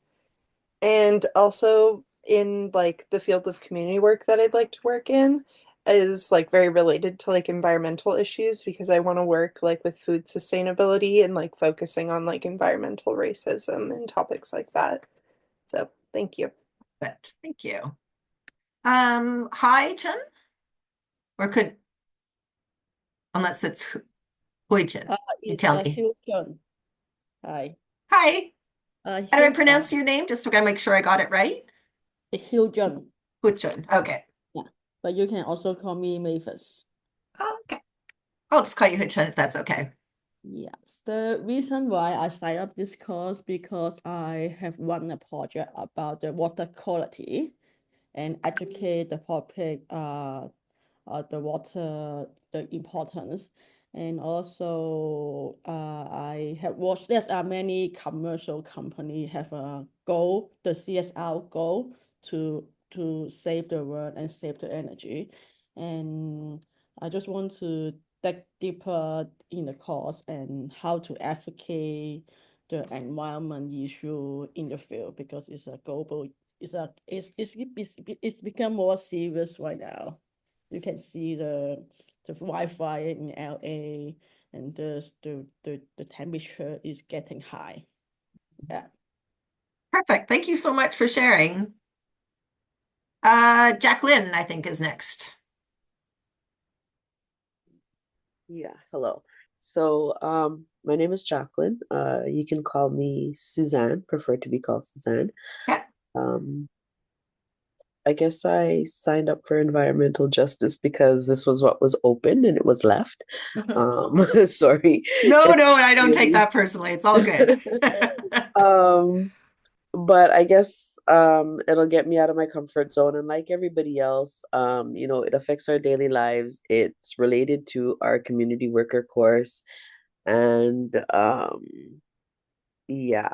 and also in like the field of community work that I'd like to work in is like very related to like environmental issues because I want to work like with food sustainability and like focusing on like environmental racism and topics like that. So thank you. Thank you. Hi, Chen? Or unless it's Hui Chen. You It's tell me. Hugh John. Hi. Hi. How do I Hugh, pronounce your name? Just to make sure I got it right. Hugh John. Hui Chen. Okay. Yeah, but you can also call me Mavis. Okay. I'll just call you Hui Chen if that's okay. Yes, the reason why I signed up this course because I have run a project about the water quality and educate the public the water, the importance. And also I have watched there's many commercial company have a goal, the CSR goal to save the world and save the energy. And I just want to dig deeper in the course and how to advocate the environment issue in the field because it's a global, it's become more serious right now. You can see the wildfire in LA and the temperature is getting high. Yeah. Perfect. Thank you so much for sharing. Jacqueline, I think, is next. Yeah, hello. So, my name is Jacqueline. You can call me Suzanne, prefer to be called Suzanne. Yeah. I guess I signed up for environmental justice because this was what was open and it was left. Sorry. No, It's I don't take really that personally. It's all good. um but I guess it'll get me out of my comfort zone, and like everybody else, it affects our daily lives. It's related to our community worker course, and yeah,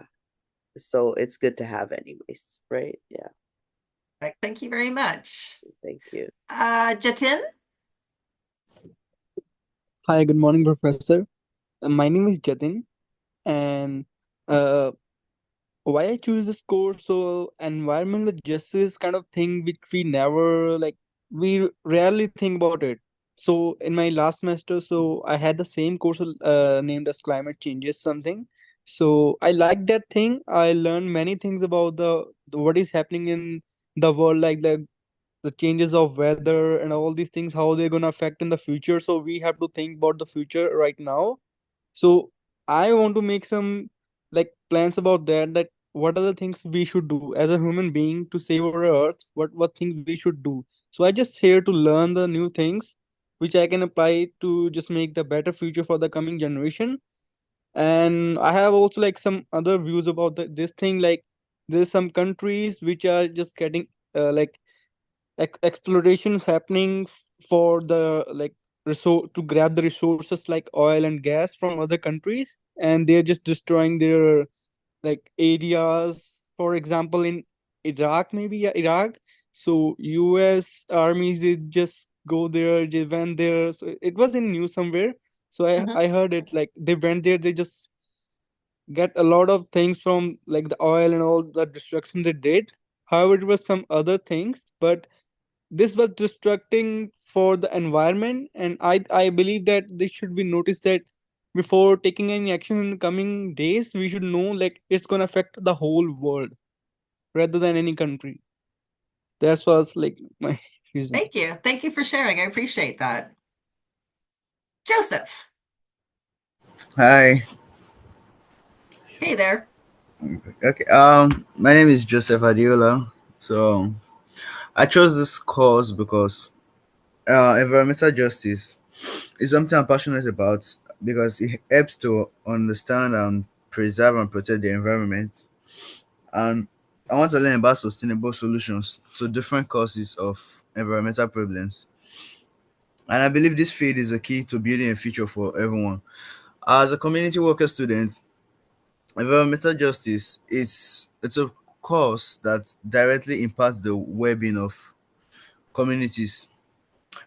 so it's good to have anyways, right? Yeah, Thank you very much. thank you. Jatin? Hi, good morning, Professor. My name is Jatin, and uh, why I choose this course? So, environmental justice kind of thing which we never like, we rarely think about it. So, in my last semester, so I had the same course named as climate changes something. So, I like that thing. I learned many things about the what is happening in the world, like the changes of weather and all these things, how they're gonna affect in the future. So we have to think about the future right now. So I want to make some like plans about that what are the things we should do as a human being to save our earth, what things we should do. So I just here to learn the new things which I can apply to just make the better future for the coming generation. And I have also like some other views about this thing, like there's some countries which are just getting like explorations happening for the like resource to grab the resources like oil and gas from other countries, and they're just destroying their like areas, for example in Iraq, maybe, yeah, Iraq. So US armies, they just go there, they went there, so it was in news somewhere. So I heard it, like they went there, they just get a lot of things from like the oil and all the destruction they did. However, it was some other things, but this was destructing for the environment, and I believe that this should be noticed, that before taking any action in the coming days, we should know like it's gonna affect the whole world rather than any country. That was like my reason. Thank you. Thank you for sharing. I appreciate that. Joseph. Hi. Hey there. Okay. My name is Joseph Adiola. So I chose this course because environmental justice is something I'm passionate about because it helps to understand and preserve and protect the environment. And I want to learn about sustainable solutions to different causes of environmental problems. And I believe this field is a key to building a future for everyone. As a community worker student, environmental justice is it's a course that directly impacts the well-being of communities.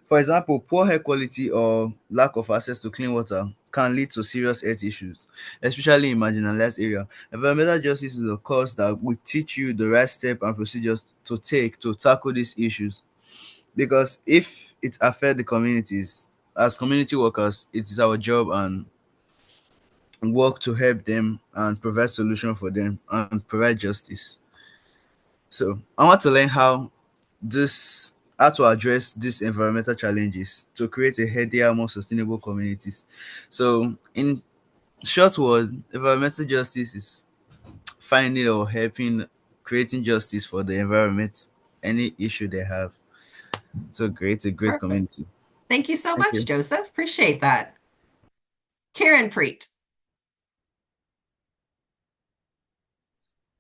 For example, poor air quality or lack of access to clean water can lead to serious health issues, especially in marginalized areas. Environmental justice is a course that will teach you the right step and procedures to take to tackle these issues. Because if it affects the communities, as community workers, it is our job and work to help them and provide solution for them and provide justice. So I want to learn how to address these environmental challenges to create a healthier, more sustainable communities. So in short words, environmental justice is finding or helping creating justice for the environment, any issue they have. So create a great Perfect. community. Thank you so Thank much, you. Joseph. Appreciate that. Karen Preet.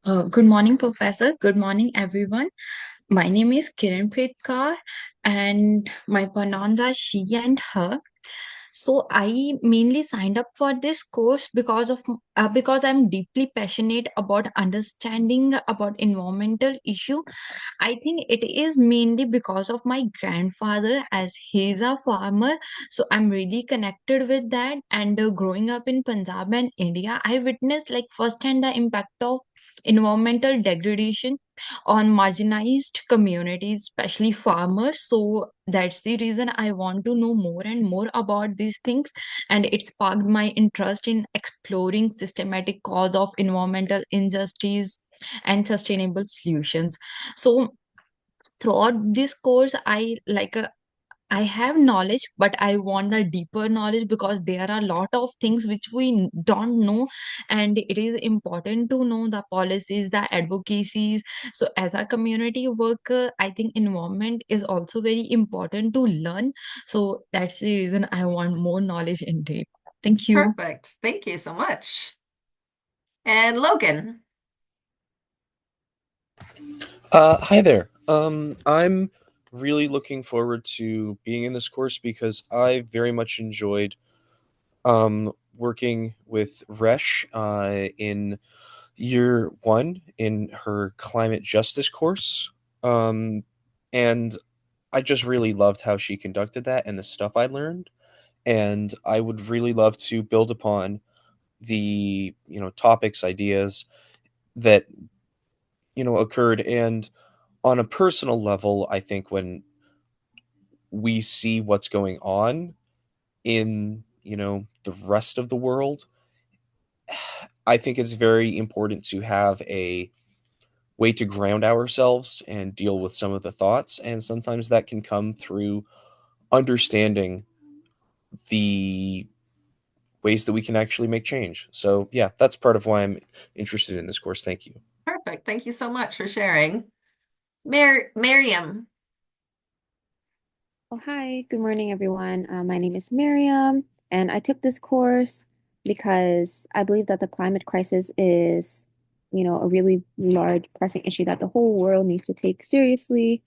Good morning, Professor. Good morning, everyone. My name is Kiran Preetkar, and my pronouns are she and her. So I mainly signed up for this course because I'm deeply passionate about understanding about environmental issue. I think it is mainly because of my grandfather, as he's a farmer. So I'm really connected with that. And growing up in Punjab and India, I witnessed like firsthand the impact of environmental degradation on marginalized communities, especially farmers. So that's the reason I want to know more and more about these things. And it sparked my interest in exploring systematic cause of environmental injustice and sustainable solutions. So throughout this course, I I have knowledge, but I want a deeper knowledge because there are a lot of things which we don't know, and it is important to know the policies, the advocacies. So, as a community worker, I think environment is also very important to learn. So, that's the reason I want more knowledge into it. Thank you. Perfect. Thank you so much. And Logan. Hi there. I'm really looking forward to being in this course because I very much enjoyed working with Resh in year one in her climate justice course. And I just really loved how she conducted that and the stuff I learned. And I would really love to build upon the, topics, ideas that, occurred. And on a personal level, I think when we see what's going on in, the rest of the world, I think it's very important to have a way to ground ourselves and deal with some of the thoughts. And sometimes that can come through understanding the ways that we can actually make change. So, yeah, that's part of why I'm interested in this course. Thank you. Perfect. Thank you so much for sharing. Miriam. Oh, hi. Good morning, everyone. My name is Miriam, and I took this course because I believe that the climate crisis is, a really large pressing issue that the whole world needs to take seriously.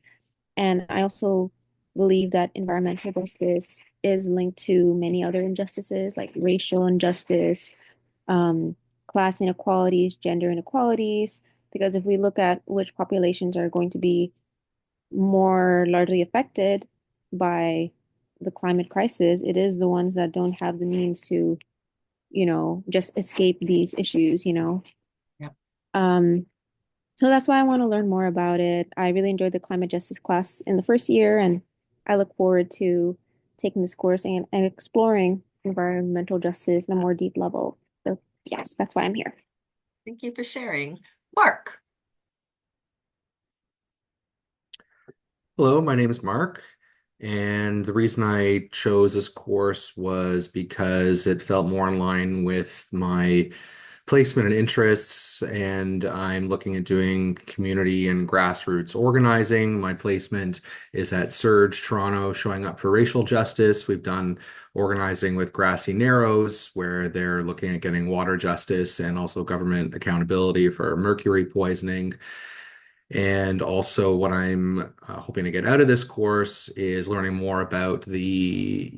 And I also believe that environmental justice is linked to many other injustices like racial injustice, class inequalities, gender inequalities. Because if we look at which populations are going to be more largely affected by the climate crisis, it is the ones that don't have the means to, just escape these issues. Yep. So that's why I want to learn more about it. I really enjoyed the climate justice class in the first year, and I look forward to taking this course and exploring environmental justice on a more deep level. So yes, that's why I'm here. Thank you for sharing. Mark. Hello, my name is Mark, and the reason I chose this course was because it felt more in line with my placement and interests, and I'm looking at doing community and grassroots organizing. My placement is at Surge Toronto, showing up for racial justice. We've done organizing with Grassy Narrows, where they're looking at getting water justice and also government accountability for mercury poisoning. And also what I'm hoping to get out of this course is learning more about the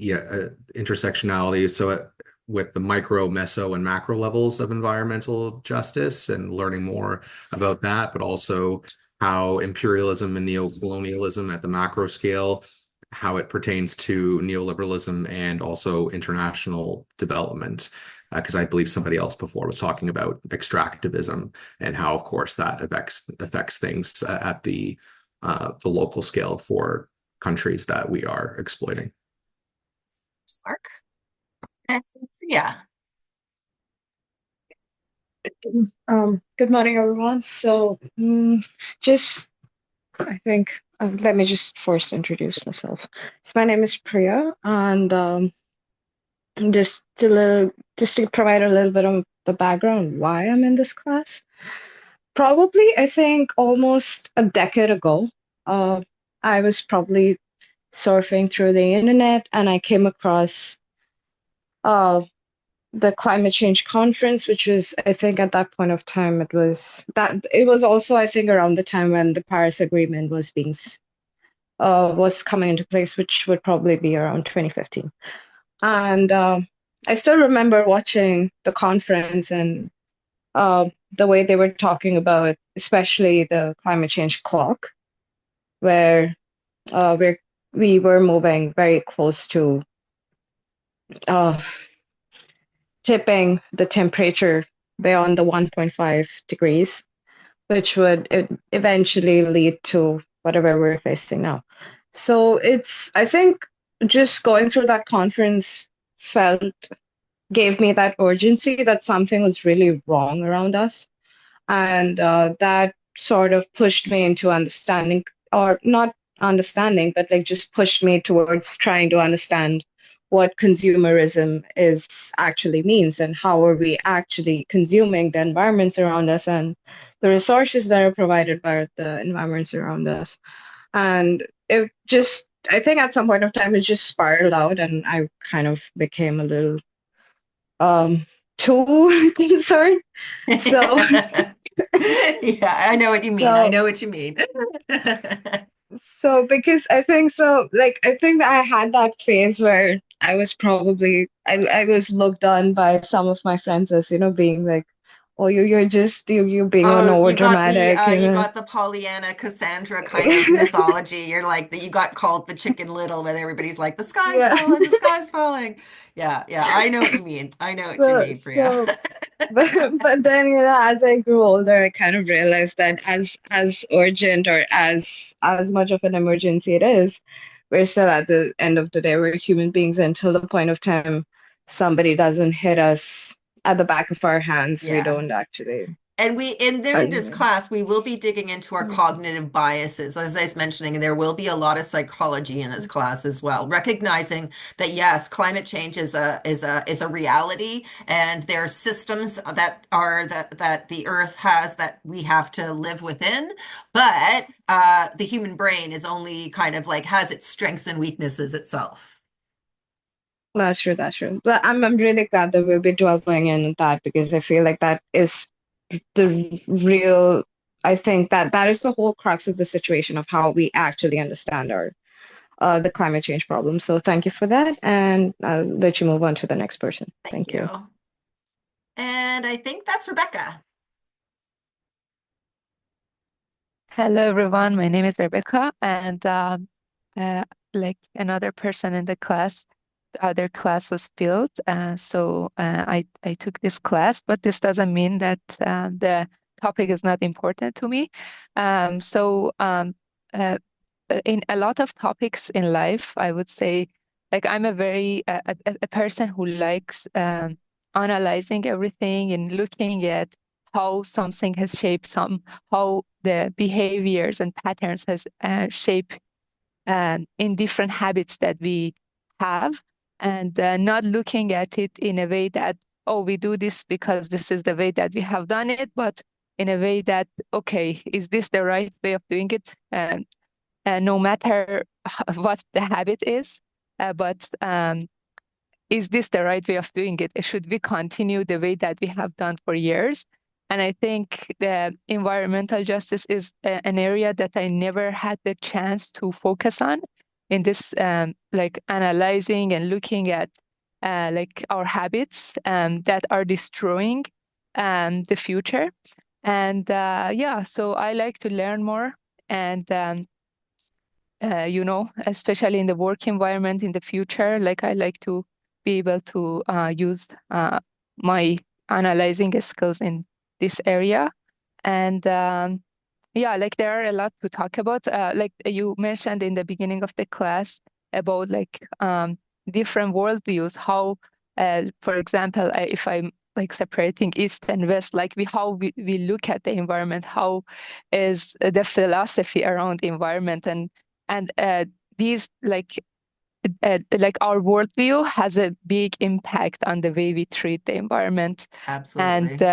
intersectionality. So with the micro, meso, and macro levels of environmental justice and learning more about that, but also how imperialism and neocolonialism at the macro scale, how it pertains to neoliberalism and also international development. Because I believe somebody else before was talking about extractivism and how, of course, that affects things at the local scale for countries that we are exploiting. Mark. And yeah. Good morning, everyone. So, I think, let me just first introduce myself. So, my name is Priya, and just to provide a little bit of the background why I'm in this class. Probably, I think almost a decade ago, I was probably surfing through the internet and I came across the climate change conference, which was, I think at that point of time, it was also, I think, around the time when the Paris Agreement was coming into place, which would probably be around 2015. And I still remember watching the conference and the way they were talking about, especially the climate change clock, where we were moving very close to tipping the temperature beyond the 1.5 degrees, which would eventually lead to whatever we're facing now. So I think just going through that conference gave me that urgency that something was really wrong around us. And that sort of pushed me into understanding, or not understanding, but like just pushed me towards trying to understand what consumerism is actually means and how are we actually consuming the environments around us and the resources that are provided by the environments around us. And it just, I think at some point of time, it just spiraled out, and I kind of became a little too concerned. So, Yeah, I know what you mean. I so, know what you mean. so because I think so, like, I think that I had that phase where I was probably, I was looked on by some of my friends as, being like, oh, you're just, you being an Oh, over dramatic, you got the Pollyanna Cassandra kind of mythology. You're like that you got called the Chicken Little, where everybody's like, the sky's Yeah. falling, the sky's falling. Yeah, yeah, I know what you mean. I know what you So, mean, Priya. so, but then, as I grew older, I kind of realized that as urgent or as much of an emergency it is, we're still at the end of the day, we're human beings until the point of time somebody doesn't hit us at the back of our hands, we Yeah. don't actually. And during this class, we will be digging into our cognitive biases. As I was mentioning, there will be a lot of psychology in this class as well, recognizing that yes, climate change is a reality, and there are systems that the Earth has that we have to live within. But the human brain is only kind of like has its strengths and weaknesses itself. That's true, that's true. But I'm really glad that we'll be delving in that because I feel like that is the real, I think that is the whole crux of the situation of how we actually understand our the climate change problem. So thank you for that, and I'll let you move on to the next person. Thank you. And I think that's Rebecca. Hello, everyone. My name is Rebecca, and like another person in the class, the other class was filled. So I took this class, but this doesn't mean that the topic is not important to me. In a lot of topics in life, I would say, like I'm a very a person who likes analyzing everything and looking at how something has shaped how the behaviors and patterns has shaped in different habits that we have, and not looking at it in a way that, oh, we do this because this is the way that we have done it, but in a way that, okay, is this the right way of doing it? No matter what the habit is, but is this the right way of doing it? Should we continue the way that we have done for years? And I think the environmental justice is an area that I never had the chance to focus on in this, like analyzing and looking at like our habits that are destroying the future. And yeah, so I like to learn more and especially in the work environment in the future, like I like to be able to use my analyzing skills in this area. And yeah, like there are a lot to talk about. Like you mentioned in the beginning of the class about like different worldviews, how, for example, if I'm like separating East and West, like how we look at the environment, how is the philosophy around environment and these like our worldview has a big impact on the way we treat the environment. Absolutely.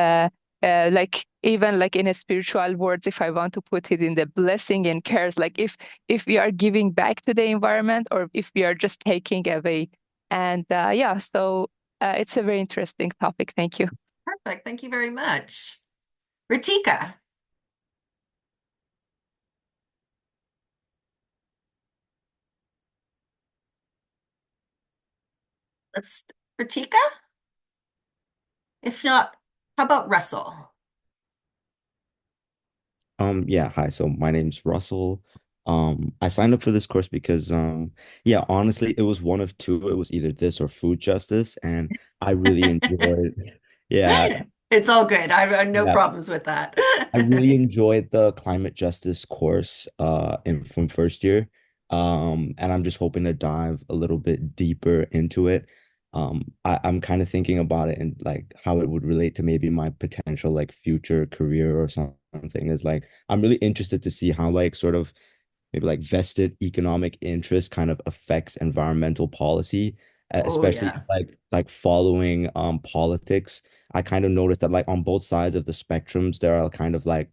And like even like in a spiritual words, if I want to put it in the blessing and cares, like if we are giving back to the environment or if we are just taking away. And yeah, so it's a very interesting topic. Thank you. Perfect. Thank you very much. Ritika. Ritika? If not, how about Russell? Yeah, hi. So my name's Russell. I signed up for this course because yeah, honestly, it was one of two. It was either this or food justice, and I really enjoyed yeah, It's all good. I have no yeah. problems with that. I really enjoyed the climate justice course in from first year. And I'm just hoping to dive a little bit deeper into it. I'm kind of thinking about it and like how it would relate to maybe my potential like future career or something. Is like I'm really interested to see how like sort of maybe like vested economic interest kind of affects environmental policy, Oh especially yeah. like following politics. I kind of noticed that like on both sides of the spectrums, there are kind of like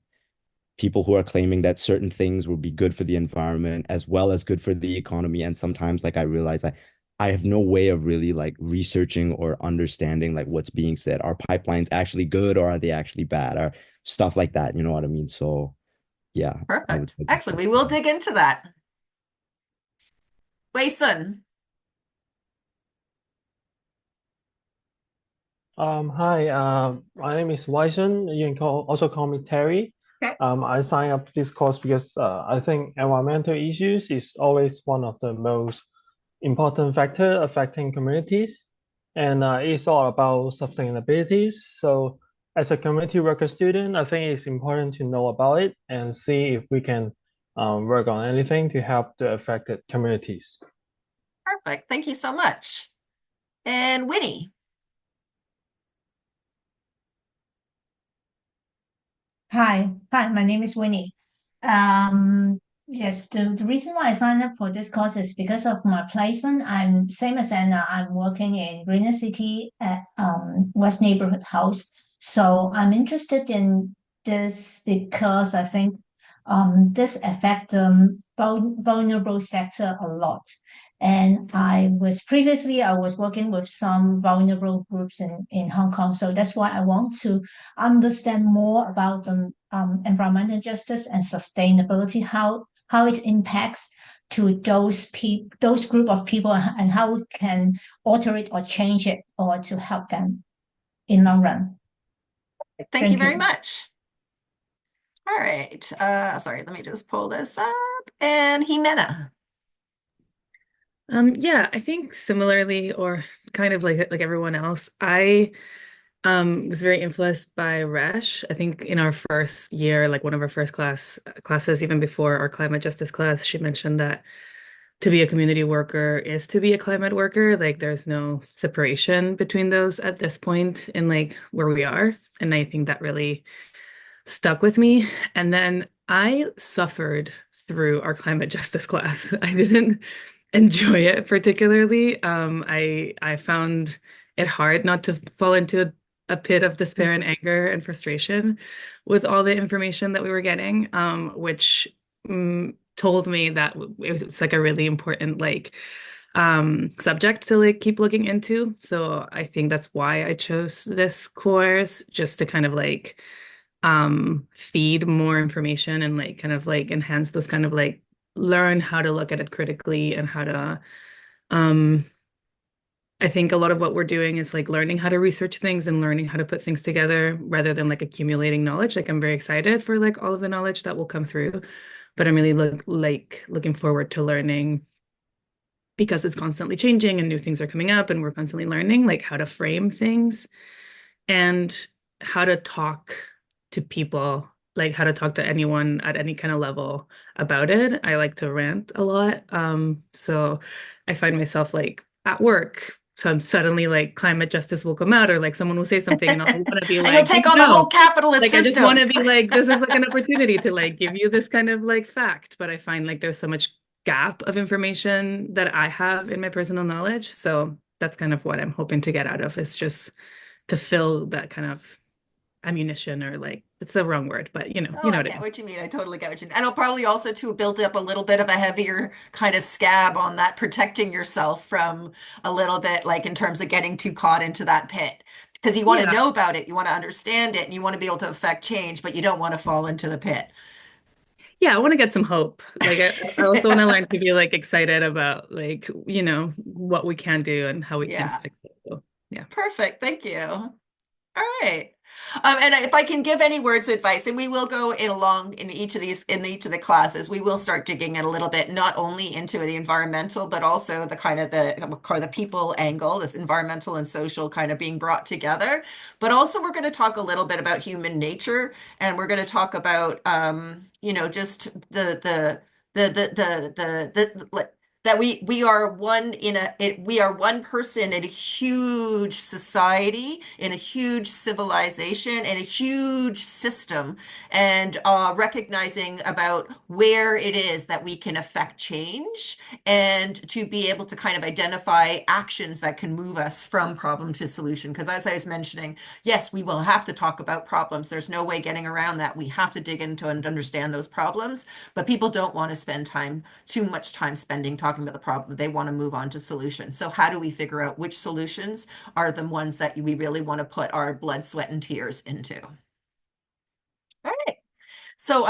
people who are claiming that certain things will be good for the environment as well as good for the economy. And sometimes like I realize I have no way of really like researching or understanding like what's being said. Are pipelines actually good or are they actually bad? Or stuff like that. You know what I mean? So yeah, I would Perfect. say Excellent. We will dig into that. Wei Sun. Hi, my name is Wyson. You can also call me Terry. Okay. I signed up this course because I think environmental issues is always one of the most important factor affecting communities, and it's all about sustainability. So, as a community worker student, I think it's important to know about it and see if we can work on anything to help the affected communities. Perfect. Thank you so much. And Winnie. Hi, my name is Winnie. Yes, the reason why I signed up for this course is because of my placement. I'm same as Anna. I'm working in Greener City at West Neighborhood House. So I'm interested in this because I think this affect the vulnerable sector a lot. And I was working with some vulnerable groups in Hong Kong. So that's why I want to understand more about the environmental justice and sustainability, how it impacts to those group of people, and how we can alter it or change it or to help them in long run. Thank you very much. All right. Sorry, let me just pull this up. And Jimena. Yeah, I think similarly or kind of like everyone else, I was very influenced by Resh. I think in our first year, like one of our first classes, even before our climate justice class, she mentioned that to be a community worker is to be a climate worker. Like there's no separation between those at this point in like where we are. And I think that really stuck with me. And then I suffered through our climate justice class. I didn't enjoy it particularly. I found it hard not to fall into a pit of despair and anger and frustration with all the information that we were getting, which told me that it's like a really important like subject to like keep looking into. So I think that's why I chose this course, just to kind of like feed more information and like kind of like enhance those kind of like learn how to look at it critically and how to I think a lot of what we're doing is like learning how to research things and learning how to put things together rather than like accumulating knowledge. Like I'm very excited for like all of the knowledge that will come through, but I'm really looking forward to learning because it's constantly changing and new things are coming up and we're constantly learning like how to frame things and how to talk to people, like how to talk to anyone at any kind of level about it. I like to rant a lot. So I find myself like at work. So I'm suddenly like climate justice will come out or like someone will say something and I'll want to be And like, you'll take on the whole capitalist like I just system. want to be like, this is like an opportunity to like give you this kind of like fact. But I find like there's so much gap of information that I have in my personal knowledge. So that's kind of what I'm hoping to get out of is just to fill that kind of ammunition or like it's the wrong word, but you know I what I get mean. what you mean. I totally get what you mean. And it'll probably also to build up a little bit of a heavier kind of scab on that, protecting yourself from a little bit, like in terms of getting too caught into that pit. Because you want to Yeah. know about it, you want to understand it, and you want to be able to affect change, but you don't want to fall into the pit. Yeah, I want to get some hope. Like I also want to learn to be like excited about like, you know, what we can do and how we can Yeah. fix it. So, yeah. Perfect. Thank you. All right. And if I can give any words of advice, and we will go in each of the classes, we will start digging in a little bit, not only into the environmental, but also the kind of the people angle, this environmental and social kind of being brought together. But also we're going to talk a little bit about human nature, and we're going to talk about just the that we are we are one person in a huge society, in a huge civilization, in a huge system, and recognizing about where it is that we can affect change and to be able to kind of identify actions that can move us from problem to solution. Because as I was mentioning, yes, we will have to talk about problems. There's no way getting around that. We have to dig into and understand those problems, but people don't want to spend too much time spending talking about the problem. They want to move on to solutions. So how do we figure out which solutions are the ones that we really want to put our blood, sweat, and tears into? All right. So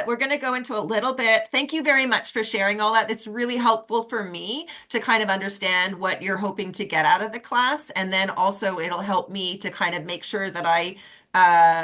we're gonna go into a little bit. Thank you very much for sharing all that. It's really helpful for me to kind of understand what you're hoping to get out of the class. And then also it'll help me to kind of make sure that I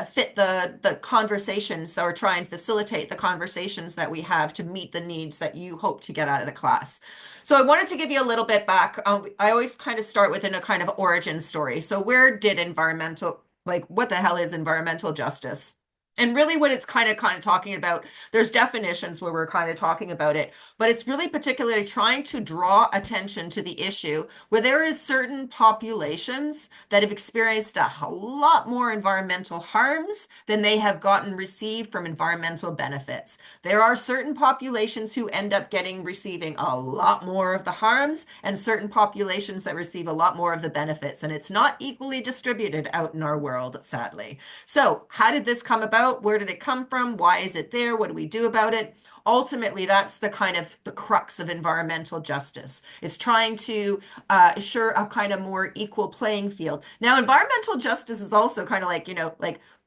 fit the conversations or try and facilitate the conversations that we have to meet the needs that you hope to get out of the class. So I wanted to give you a little bit back. I always kind of start within a kind of origin story. So where did what the hell is environmental justice? And really what it's kind of talking about, there's definitions where we're kind of talking about it, but it's really particularly trying to draw attention to the issue where there is certain populations that have experienced a lot more environmental harms than they have received from environmental benefits. There are certain populations who end up receiving a lot more of the harms and certain populations that receive a lot more of the benefits. And it's not equally distributed out in our world, sadly. So how did this come about? Where did it come from? Why is it there? What do we do about it? Ultimately, that's the kind of the crux of environmental justice. It's trying to assure a kind of more equal playing field. Now, environmental justice is also kind of like,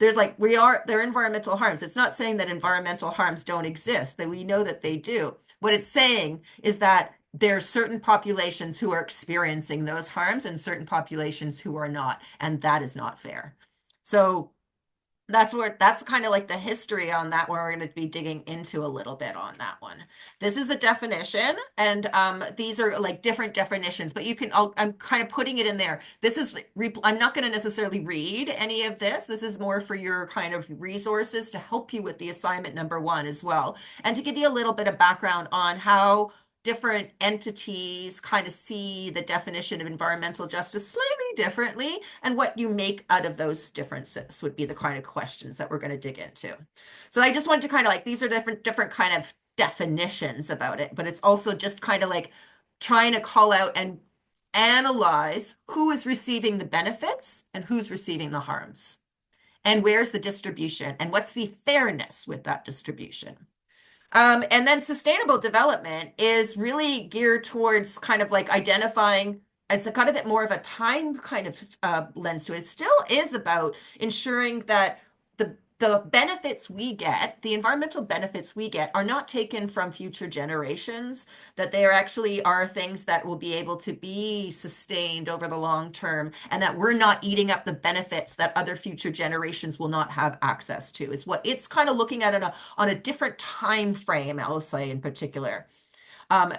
there are environmental harms. It's not saying that environmental harms don't exist, that we know that they do. What it's saying is that there are certain populations who are experiencing those harms and certain populations who are not, and that is not fair. So that's kind of like the history on that, where we're going to be digging into a little bit on that one. This is the definition, and these are like different definitions, but I'm kind of putting it in there. I'm not going to necessarily read any of this. This is more for your kind of resources to help you with the assignment number 1 as well, and to give you a little bit of background on how different entities kind of see the definition of environmental justice slightly differently, and what you make out of those differences would be the kind of questions that we're going to dig into. So I just wanted to kind of these are different kind of definitions about it, but it's also just kind of like trying to call out and analyze who is receiving the benefits and who's receiving the harms, and where's the distribution, and what's the fairness with that distribution. And then sustainable development is really geared towards kind of like identifying, it's a kind of bit more of a time kind of lens to it. It still is about ensuring that the benefits we get, the environmental benefits we get, are not taken from future generations, that they actually are things that will be able to be sustained over the long term, and that we're not eating up the benefits that other future generations will not have access to, is what it's kind of looking at on a different time frame, I'll say in particular. And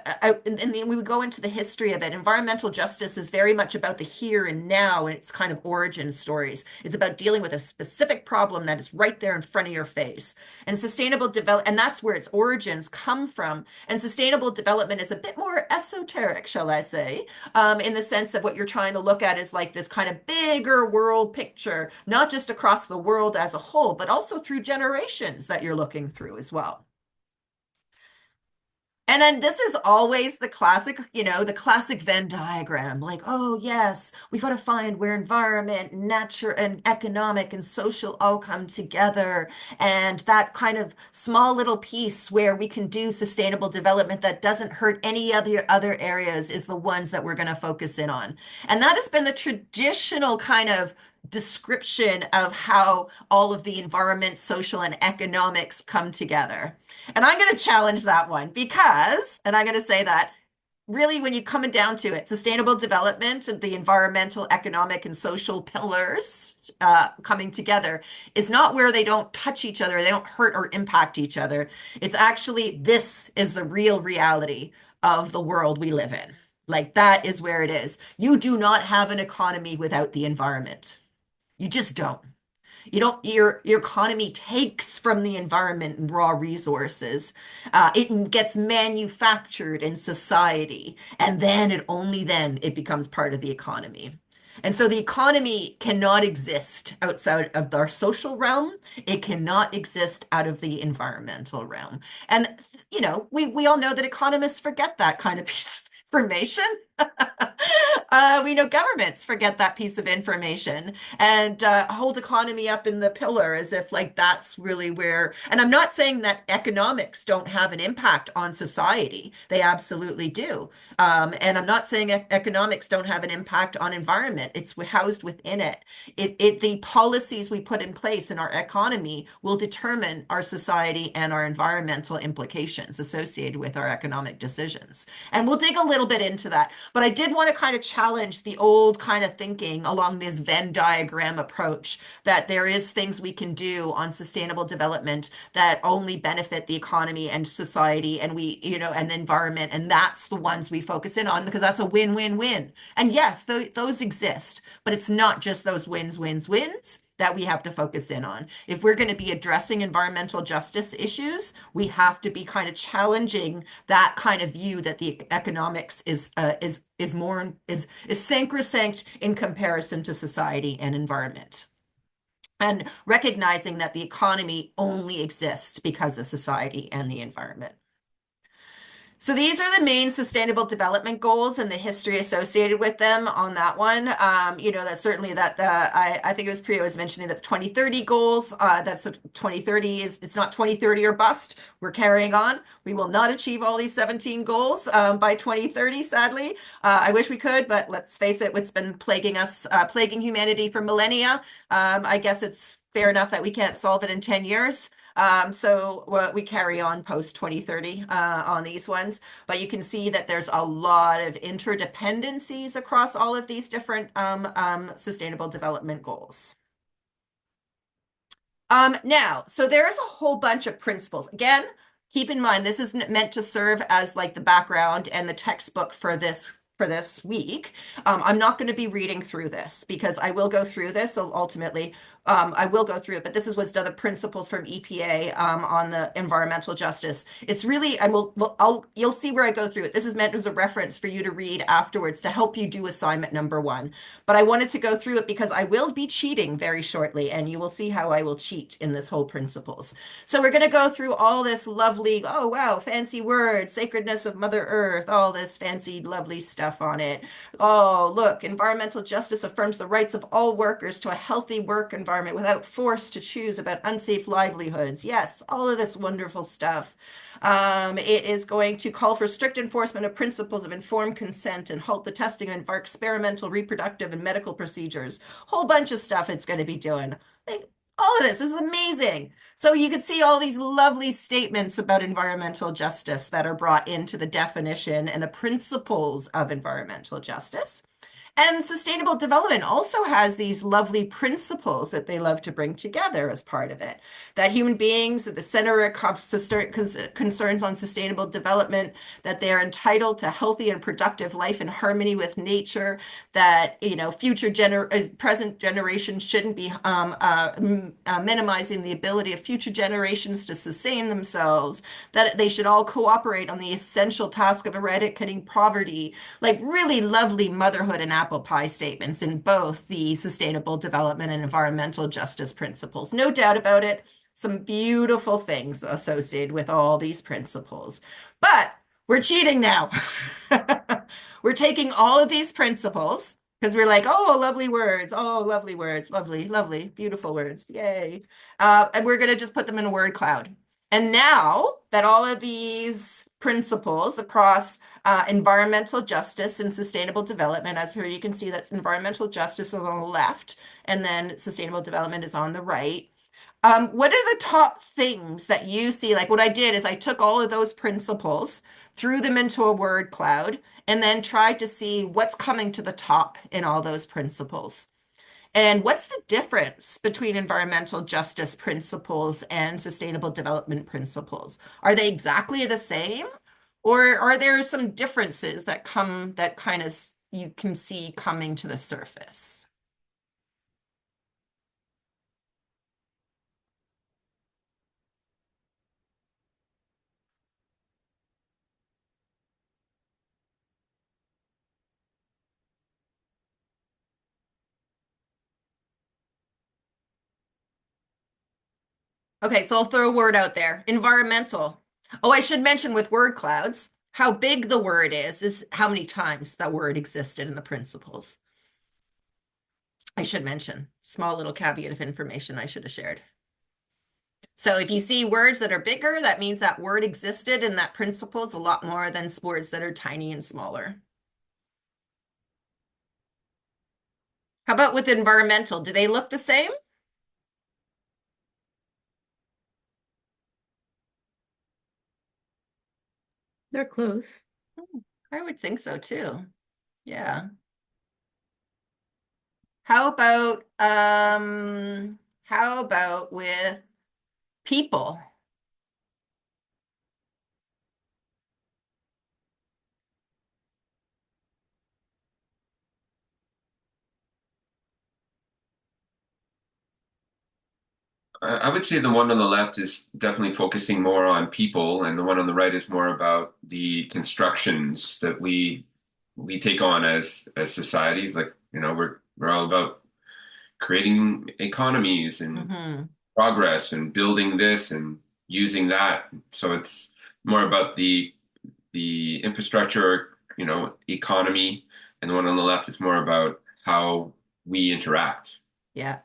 then we would go into the history of it. Environmental justice is very much about the here and now and its kind of origin stories. It's about dealing with a specific problem that is right there in front of your face. And sustainable development, and that's where its origins come from. And sustainable development is a bit more esoteric, shall I say, in the sense of what you're trying to look at is like this kind of bigger world picture, not just across the world as a whole, but also through generations that you're looking through as well. And then this is always the classic, the classic Venn diagram, like, oh yes, we got to find where environment, nature, and economic and social all come together. And that kind of small little piece where we can do sustainable development that doesn't hurt any other areas is the ones that we're going to focus in on. And that has been the traditional kind of description of how all of the environment, social, and economics come together. And I'm going to challenge that one because, and I'm going to say that really when you come down to it, sustainable development and the environmental, economic, and social pillars coming together is not where they don't touch each other, they don't hurt or impact each other. It's actually, this is the real reality of the world we live in. Like that is where it is. You do not have an economy without the environment. You just don't. You don't, your economy takes from the environment and raw resources. It gets manufactured in society, and then only then it becomes part of the economy. And so the economy cannot exist outside of our social realm. It cannot exist out of the environmental realm. And, we all know that economists forget that kind of piece of information. We know governments forget that piece of information and hold economy up in the pillar as if like that's really where, and I'm not saying that economics don't have an impact on society. They absolutely do. And I'm not saying economics don't have an impact on environment. It's housed within it. The policies we put in place in our economy will determine our society and our environmental implications associated with our economic decisions. And we'll dig a little bit into that. But I did want to kind of challenge the old kind of thinking along this Venn diagram approach that there is things we can do on sustainable development that only benefit the economy and society and and the environment. And that's the ones we focus in on because that's a win-win-win. And yes, those exist, but it's not just those wins that we have to focus in on. If we're going to be addressing environmental justice issues, we have to be kind of challenging that kind of view that the economics is sacrosanct in comparison to society and environment. And recognizing that the economy only exists because of society and the environment. So these are the main sustainable development goals and the history associated with them on that one. That's certainly I think it was Priya was mentioning that the 2030 goals, that's 2030 it's not 2030 or bust. We're carrying on. We will not achieve all these 17 goals by 2030, sadly. I wish we could, but let's face it, what's been plaguing humanity for millennia. I guess it's fair enough that we can't solve it in 10 years. So we carry on post 2030 on these ones, but you can see that there's a lot of interdependencies across all of these different sustainable development goals. Now, so there's a whole bunch of principles. Again, keep in mind, this isn't meant to serve as like the background and the textbook for this week. I'm not going to be reading through this because I will go through this ultimately. I will go through it, but this is what's the principles from EPA on the environmental justice. It's really, and you'll see where I go through it. This is meant as a reference for you to read afterwards to help you do assignment number 1. But I wanted to go through it because I will be cheating very shortly, and you will see how I will cheat in this whole principles. So we're going to go through all this lovely, oh wow, fancy words, sacredness of Mother Earth, all this fancy, lovely stuff on it. Oh, look, environmental justice affirms the rights of all workers to a healthy work environment without force to choose about unsafe livelihoods. Yes, all of this wonderful stuff. It is going to call for strict enforcement of principles of informed consent and halt the testing of experimental, reproductive, and medical procedures. Whole bunch of stuff it's going to be doing. All of this is amazing. So you can see all these lovely statements about environmental justice that are brought into the definition and the principles of environmental justice. And sustainable development also has these lovely principles that they love to bring together as part of it. That human beings at the center of concerns on sustainable development, that they're entitled to healthy and productive life in harmony with nature, that present generations shouldn't be minimizing the ability of future generations to sustain themselves, that they should all cooperate on the essential task of eradicating poverty, like really lovely motherhood and apple pie statements in both the sustainable development and environmental justice principles. No doubt about it. Some beautiful things associated with all these principles. But we're cheating now. We're taking all of these principles because we're like, oh, lovely words. Oh, lovely words. Lovely, lovely, beautiful words. Yay. And we're going to just put them in a word cloud. And now that all of these principles across environmental justice and sustainable development, as here you can see that's environmental justice is on the left, and then sustainable development is on the right. What are the top things that you see? Like what I did is I took all of those principles, threw them into a word cloud, and then tried to see what's coming to the top in all those principles. And what's the difference between environmental justice principles and sustainable development principles? Are they exactly the same? Or are there some differences that kind of you can see coming to the surface? Okay, so I'll throw a word out there. Environmental. Oh, I should mention with word clouds, how big the word is how many times that word existed in the principles. I should mention. Small little caveat of information I should have shared. So if you see words that are bigger, that means that word existed in that principles a lot more than words that are tiny and smaller. How about with environmental? Do they look the same? They're close. I would think so too. Yeah. How about with people? I would say the one on the left is definitely focusing more on people, and the one on the right is more about the constructions that we take on as societies. Like, we're all about creating economies and progress and building this and using that. So it's more about the infrastructure, economy, and the one on the left is more about how we interact. Yeah.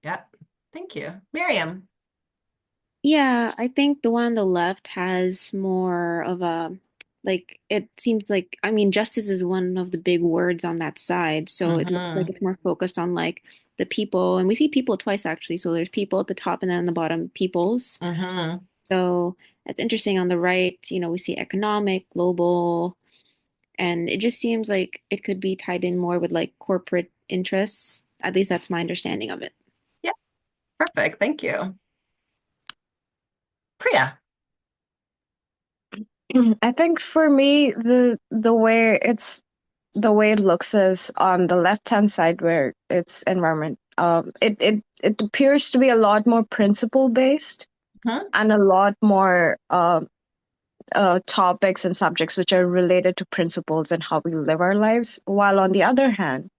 Yeah. Thank you. Miriam. Yeah, I think the one on the left has more of a, like, it seems like, I mean, justice is one of the big words on that side. So it looks like it's more focused on like the people. And we see people twice actually. So there's people at the top and then on the bottom, peoples. So that's interesting. On the right, we see economic, global, and it just seems like it could be tied in more with like corporate interests. At least that's my understanding of it. Yeah. Perfect. Thank you. Priya. I think for me, the way it looks is on the left-hand side where it's environment. It appears to be a lot more principle based and a lot more topics and subjects which are related to principles and how we live our lives. While on the other hand,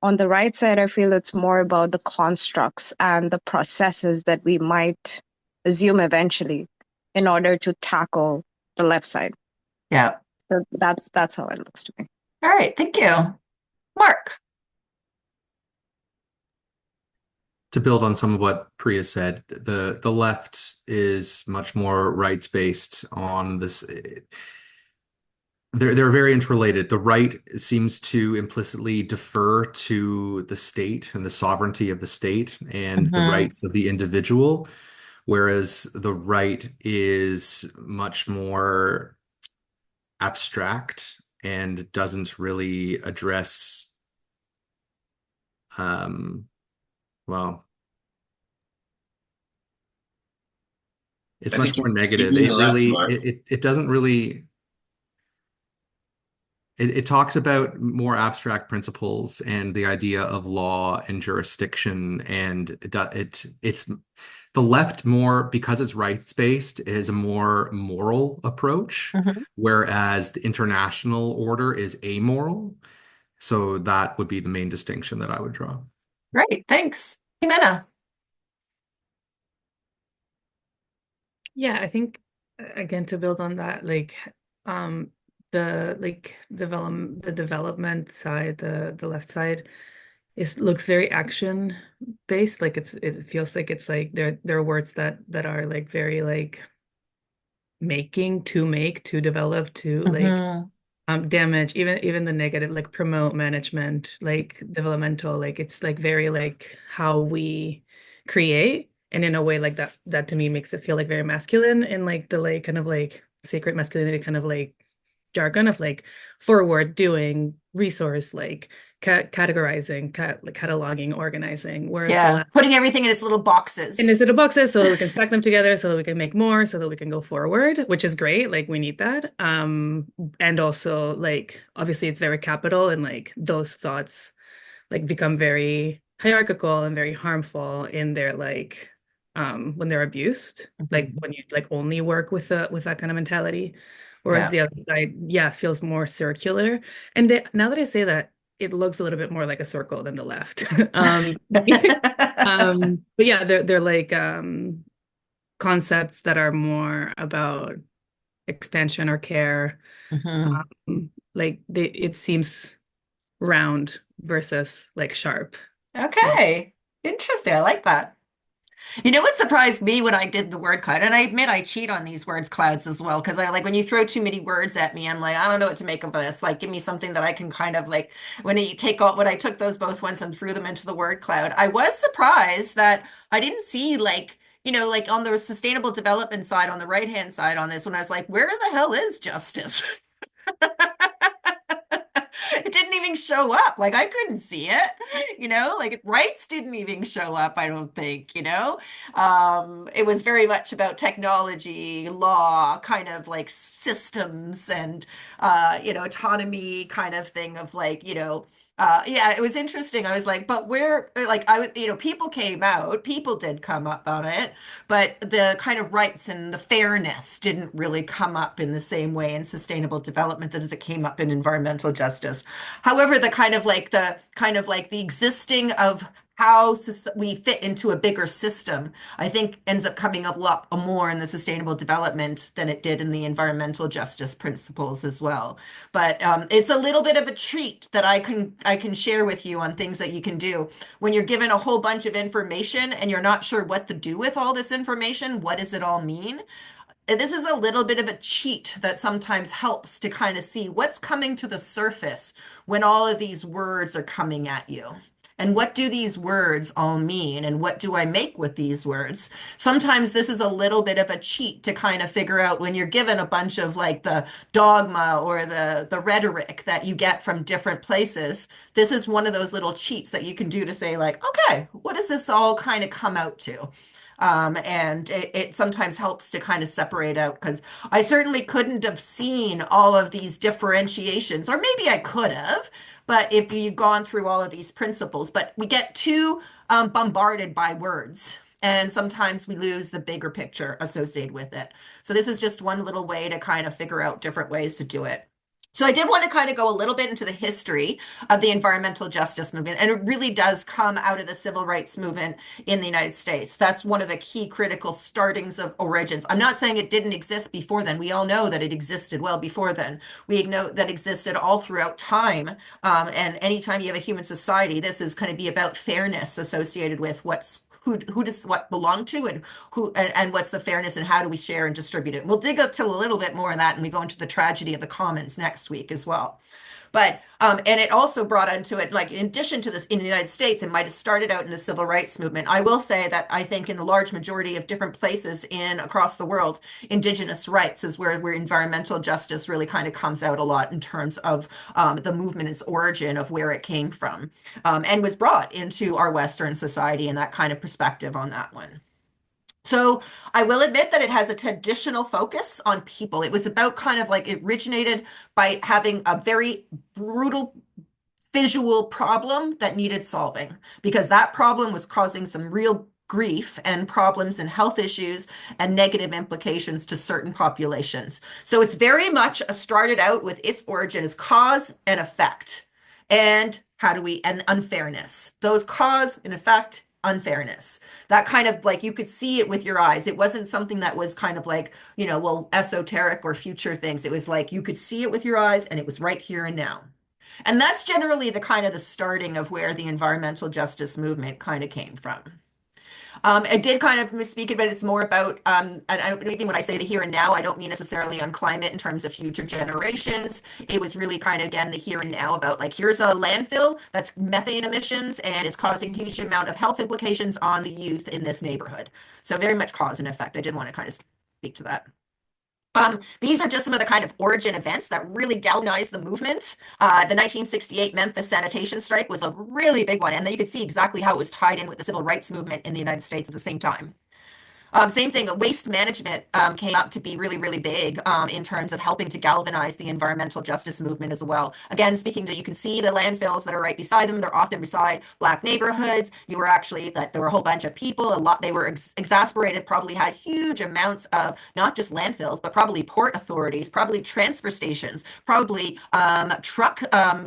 on the right side, I feel it's more about the constructs and the processes that we might assume eventually in order to tackle the left side. Yeah. So that's how it looks to me. All right. Thank you. Mark. To build on some of what Priya said, the left is much more rights based on this. They're very interrelated. The right seems to implicitly defer to the state and the sovereignty of the state and the rights of the individual, whereas the right is much more abstract and doesn't really address well, it's I much think more you negative. mean It the left, really Mark. it doesn't really it talks about more abstract principles and the idea of law and jurisdiction, and it's the left more, because it's rights based, is a more moral approach, whereas the international order is amoral. So that would be the main distinction that I would draw. Great. Thanks. Jimena. Yeah, I think again to build on that, like the development side, the left side looks very action based. Like it feels like it's like there are words that are like very like making, to make, to develop, to like damage, even the negative, like promote, management, like developmental, like it's like very like how we create. And in a way like that to me makes it feel like very masculine, and like the like kind of like sacred masculinity kind of like jargon of like forward, doing, resource, like categorizing, like cataloging, organizing. Whereas the Yeah. Putting everything in its little boxes. in its little boxes so that we can stack them together, so that we can make more, so that we can go forward, which is great. Like we need that. And also like obviously it's very capital, and like those thoughts like become very hierarchical and very harmful in their like when they're abused, like when you like only work with that kind of mentality. Whereas the other side, yeah, feels more circular. And now that I say that, it looks a little bit more like a circle than the left. But yeah, they're like concepts that are more about expansion or care. Like it seems round versus like sharp. Okay, interesting. I like that. You know what surprised me when I did the word cloud, and I admit I cheat on these words clouds as well, because I like when you throw too many words at me, I'm like, I don't know what to make of this. Like, give me something that I can kind of like when you take all when I took those both ones and threw them into the word cloud, I was surprised that I didn't see like, like on the sustainable development side, on the right-hand side on this, when I was like, where the hell is justice? It didn't even show up. Like I couldn't see it, like rights didn't even show up, I don't think. It was very much about technology, law, kind of like systems and autonomy kind of thing of like, yeah, it was interesting. I was like, but where, like, I was, people came out, people did come up on it, but the kind of rights and the fairness didn't really come up in the same way in sustainable development as it came up in environmental justice. However, the kind of like the existing of how we fit into a bigger system, I think ends up coming up a lot more in the sustainable development than it did in the environmental justice principles as well. But it's a little bit of a treat that I can share with you on things that you can do when you're given a whole bunch of information and you're not sure what to do with all this information. What does it all mean? This is a little bit of a cheat that sometimes helps to kind of see what's coming to the surface when all of these words are coming at you. And what do these words all mean? And what do I make with these words? Sometimes this is a little bit of a cheat to kind of figure out when you're given a bunch of like the dogma or the rhetoric that you get from different places. This is one of those little cheats that you can do to say like, okay, what does this all kind of come out to? And it sometimes helps to kind of separate out because I certainly couldn't have seen all of these differentiations, or maybe I could have, but if you'd gone through all of these principles, but we get too bombarded by words. And sometimes we lose the bigger picture associated with it. So this is just one little way to kind of figure out different ways to do it. So I did want to kind of go a little bit into the history of the environmental justice movement, and it really does come out of the civil rights movement in the United States. That's one of the key critical startings of origins. I'm not saying it didn't exist before then. We all know that it existed well before then. We know that existed all throughout time. And anytime you have a human society, this is going to be about fairness associated with who does what belong to and what's the fairness and how do we share and distribute it. We'll dig up to a little bit more of that and we go into the tragedy of the commons next week as well. But and it also brought into it, like in addition to this in the United States, it might have started out in the civil rights movement. I will say that I think in the large majority of different places across the world, indigenous rights is where environmental justice really kind of comes out a lot in terms of the movement, its origin of where it came from, and was brought into our Western society and that kind of perspective on that one. So I will admit that it has a traditional focus on people. It was about kind of like it originated by having a very brutal visual problem that needed solving because that problem was causing some real grief and problems and health issues and negative implications to certain populations. So it's very much started out with its origin as cause and effect. And and unfairness. Those cause and effect unfairness. That kind of like you could see it with your eyes. It wasn't something that was kind of like, esoteric or future things. It was like you could see it with your eyes and it was right here and now. And that's generally the kind of the starting of where the environmental justice movement kind of came from. I did kind of misspeak it, but it's more about, and when I say the here and now, I don't mean necessarily on climate in terms of future generations. It was really kind of, again, the here and now about like, here's a landfill that's methane emissions and it's causing a huge amount of health implications on the youth in this neighborhood. So very much cause and effect. I did want to kind of speak to that. These are just some of the kind of origin events that really galvanized the movement. The 1968 Memphis sanitation strike was a really big one, and then you could see exactly how it was tied in with the civil rights movement in the United States at the same time. Same thing, waste management came up to be really, really big in terms of helping to galvanize the environmental justice movement as well. Again, speaking to, you can see the landfills that are right beside them. They're often beside Black neighborhoods. There were a whole bunch of people, they were exasperated, probably had huge amounts of not just landfills, but probably port authorities, probably transfer stations, probably truck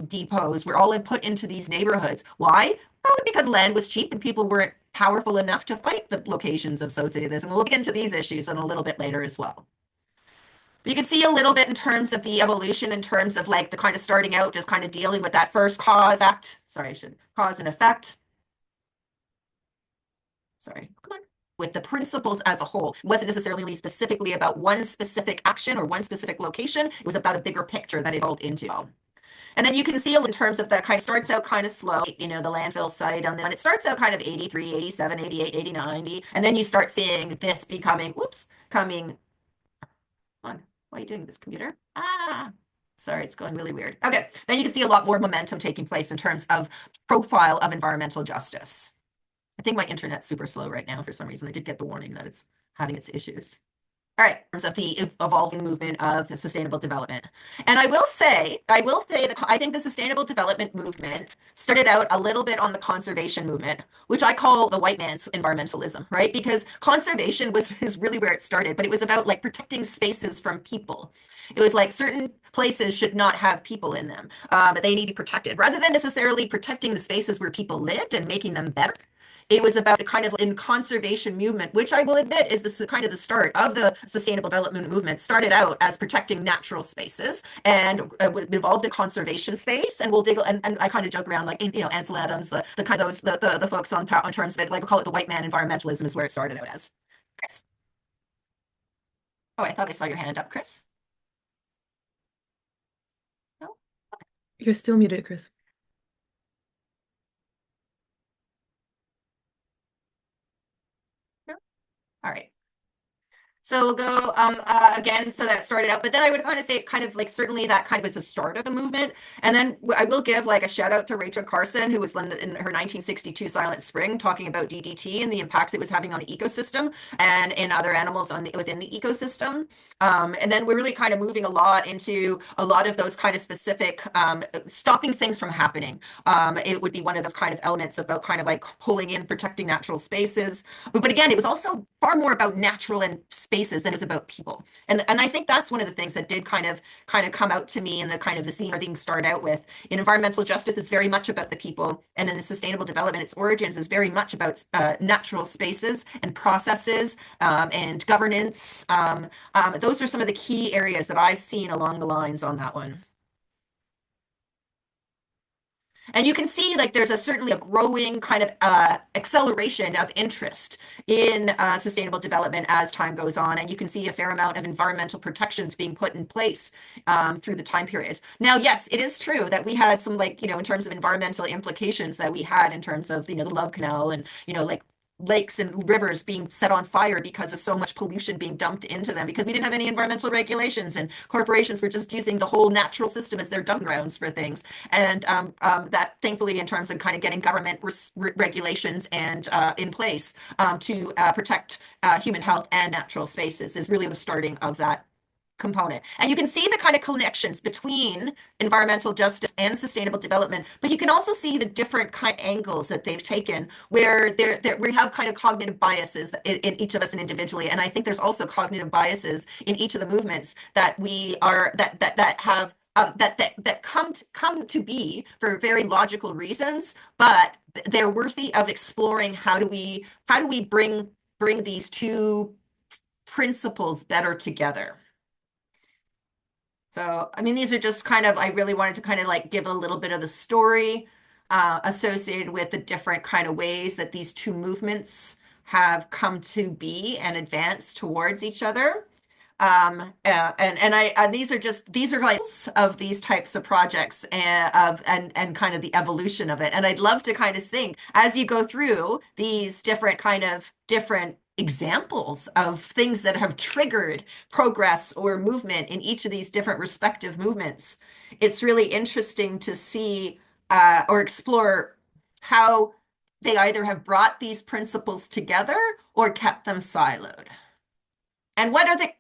depots were all put into these neighborhoods. Why? Probably because land was cheap and people weren't powerful enough to fight the locations associated with this. And we'll get into these issues in a little bit later as well. But you can see a little bit in terms of the evolution, in terms of like the kind of starting out, just kind of dealing with that first cause and effect. Sorry, come on. With the principles as a whole. It wasn't necessarily really specifically about one specific action or one specific location. It was about a bigger picture that it evolved into. And then you can see in terms of that kind of starts out kind of slow, the landfill site on it starts out kind of 83, 87, 88, 80, 90. And then you start seeing this becoming, coming on. Why are you doing this, computer? Sorry, it's going really weird. Okay, then you can see a lot more momentum taking place in terms of profile of environmental justice. I think my internet's super slow right now for some reason. I did get the warning that it's having its issues. All right, in terms of the evolving movement of sustainable development. And I will say that I think the sustainable development movement started out a little bit on the conservation movement, which I call the white man's environmentalism, right? Because conservation is really where it started, but it was about like protecting spaces from people. It was like certain places should not have people in them, but they need to be protected. Rather than necessarily protecting the spaces where people lived and making them better, it was about a kind of in conservation movement, which I will admit is the kind of the start of the sustainable development movement. Started out as protecting natural spaces and evolved in conservation space. And we'll dig and I kind of joke around like Ansel Adams, the kind of those the folks on terms of it, like we call it the white man environmentalism is where it started out as. Chris. Oh, I thought I saw your hand up, Chris. No? Okay. You're still muted, Chris. All right. So we'll go again. So that started out, but then I would kind of say kind of like certainly that kind of was the start of the movement. And then I will give like a shout out to Rachel Carson, who was in her 1962 Silent Spring, talking about DDT and the impacts it was having on the ecosystem and in other animals within the ecosystem. And then we're really kind of moving a lot into a lot of those kind of specific stopping things from happening. It would be one of those kind of elements about kind of like pulling in, protecting natural spaces. But again, it was also far more about natural and spaces than it was about people. And I think that's one of the things that did kind of come out to me in the kind of the scene or things start out with. In environmental justice, it's very much about the people. And in sustainable development, its origins is very much about natural spaces and processes and governance. Those are some of the key areas that I've seen along the lines on that one. And you can see like there's certainly a growing kind of acceleration of interest in sustainable development as time goes on. And you can see a fair amount of environmental protections being put in place through the time period. Now, yes, it is true that we had some like, in terms of environmental implications that we had in terms of, the Love Canal and, like lakes and rivers being set on fire because of so much pollution being dumped into them because we didn't have any environmental regulations and corporations were just using the whole natural system as their dung grounds for things. And that thankfully in terms of kind of getting government regulations and in place to protect human health and natural spaces is really the starting of that component. And you can see the kind of connections between environmental justice and sustainable development, but you can also see the different kind of angles that they've taken where we have kind of cognitive biases in each of us and individually. And I think there's also cognitive biases in each of the movements that we are that have that come to be for very logical reasons, but they're worthy of exploring. How do we bring these two principles better together? So, I mean, these are just kind of, I really wanted to kind of like give a little bit of the story associated with the different kind of ways that these two movements have come to be and advance towards each other. These are like of these types of projects and kind of the evolution of it. And I'd love to kind of think as you go through these different examples of things that have triggered progress or movement in each of these different respective movements. It's really interesting to see or explore how they either have brought these principles together or kept them siloed. And what are the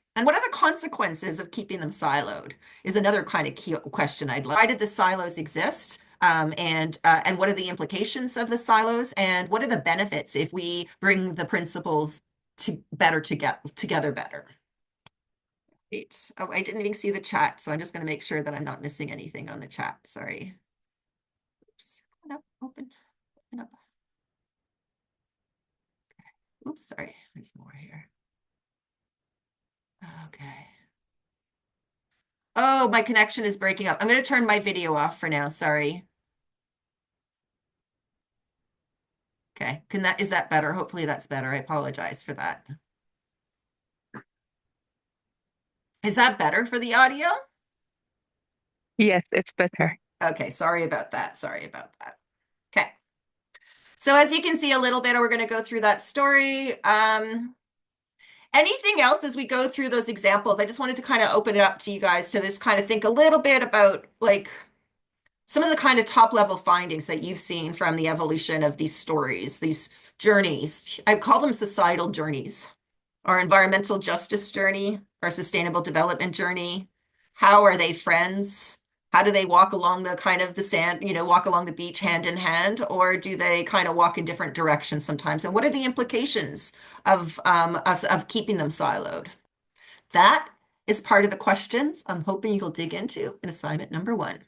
consequences of keeping them siloed is another kind of key question I'd like. Why did the silos exist? And what are the implications of the silos? And what are the benefits if we bring the principles together better? Great. Oh, I didn't even see the chat, so I'm just going to make sure that I'm not missing anything on the chat. Sorry. Oops. Open up. Oops, sorry, there's more here. Okay. Oh, my connection is breaking up. I'm going to turn my video off for now. Sorry. Okay, is that better? Hopefully that's better. I apologize for that. Is that better for the audio? Yes, it's better. Okay, sorry about that. Sorry about that. Okay. So as you can see a little bit, we're going to go through that story. Anything else as we go through those examples? I just wanted to kind of open it up to you guys to just kind of think a little bit about like some of the kind of top level findings that you've seen from the evolution of these stories, these journeys. I call them societal journeys. Our environmental justice journey, our sustainable development journey. How are they friends? How do they walk along the kind of the sand, walk along the beach hand in hand, or do they kind of walk in different directions sometimes? And what are the implications of keeping them siloed? That is part of the questions I'm hoping you'll dig into in assignment number 1.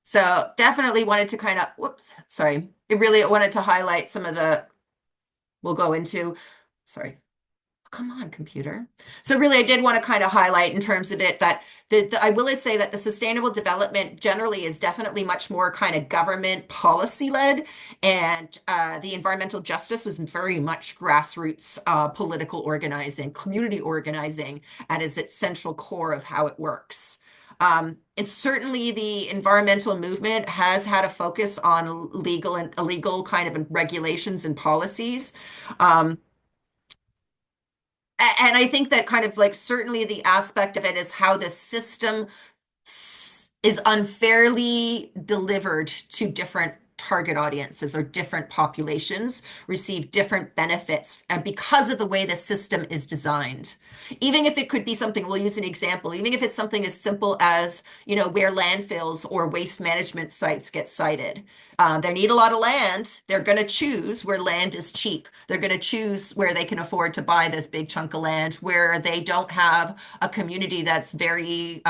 So definitely wanted to kind of, it really wanted to highlight some of the, we'll go into, sorry. Come on, computer. So really, I did want to kind of highlight in terms of it that I will say that the sustainable development generally is definitely much more kind of government policy led, and the environmental justice was very much grassroots political organizing, community organizing, and is its central core of how it works. And certainly the environmental movement has had a focus on legal and illegal kind of regulations and policies. And I think that kind of like certainly the aspect of it is how the system is unfairly delivered to different target audiences or different populations receive different benefits and because of the way the system is designed. Even if it could be something, we'll use an example, even if it's something as simple as, where landfills or waste management sites get sited. They need a lot of land. They're going to choose where land is cheap. They're going to choose where they can afford to buy this big chunk of land, where they don't have a community that's very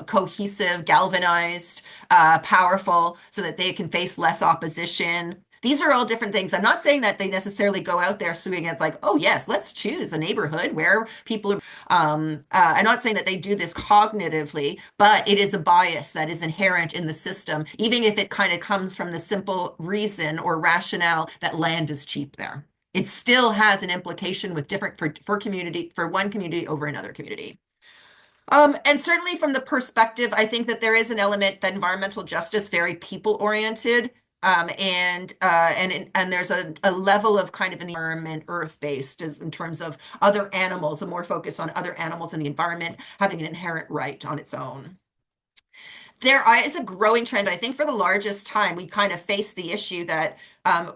cohesive, galvanized, powerful, so that they can face less opposition. These are all different things. I'm not saying that they necessarily go out there suing. It's like, oh yes, let's choose a neighborhood where people are. I'm not saying that they do this cognitively, but it is a bias that is inherent in the system, even if it kind of comes from the simple reason or rationale that land is cheap there. It still has an implication with different for one community over another community. And certainly from the perspective, I think that there is an element that environmental justice very people oriented. And there's a level of kind of environment earth-based in terms of other animals, a more focus on other animals in the environment having an inherent right on its own. There is a growing trend. I think for the largest time, we kind of face the issue that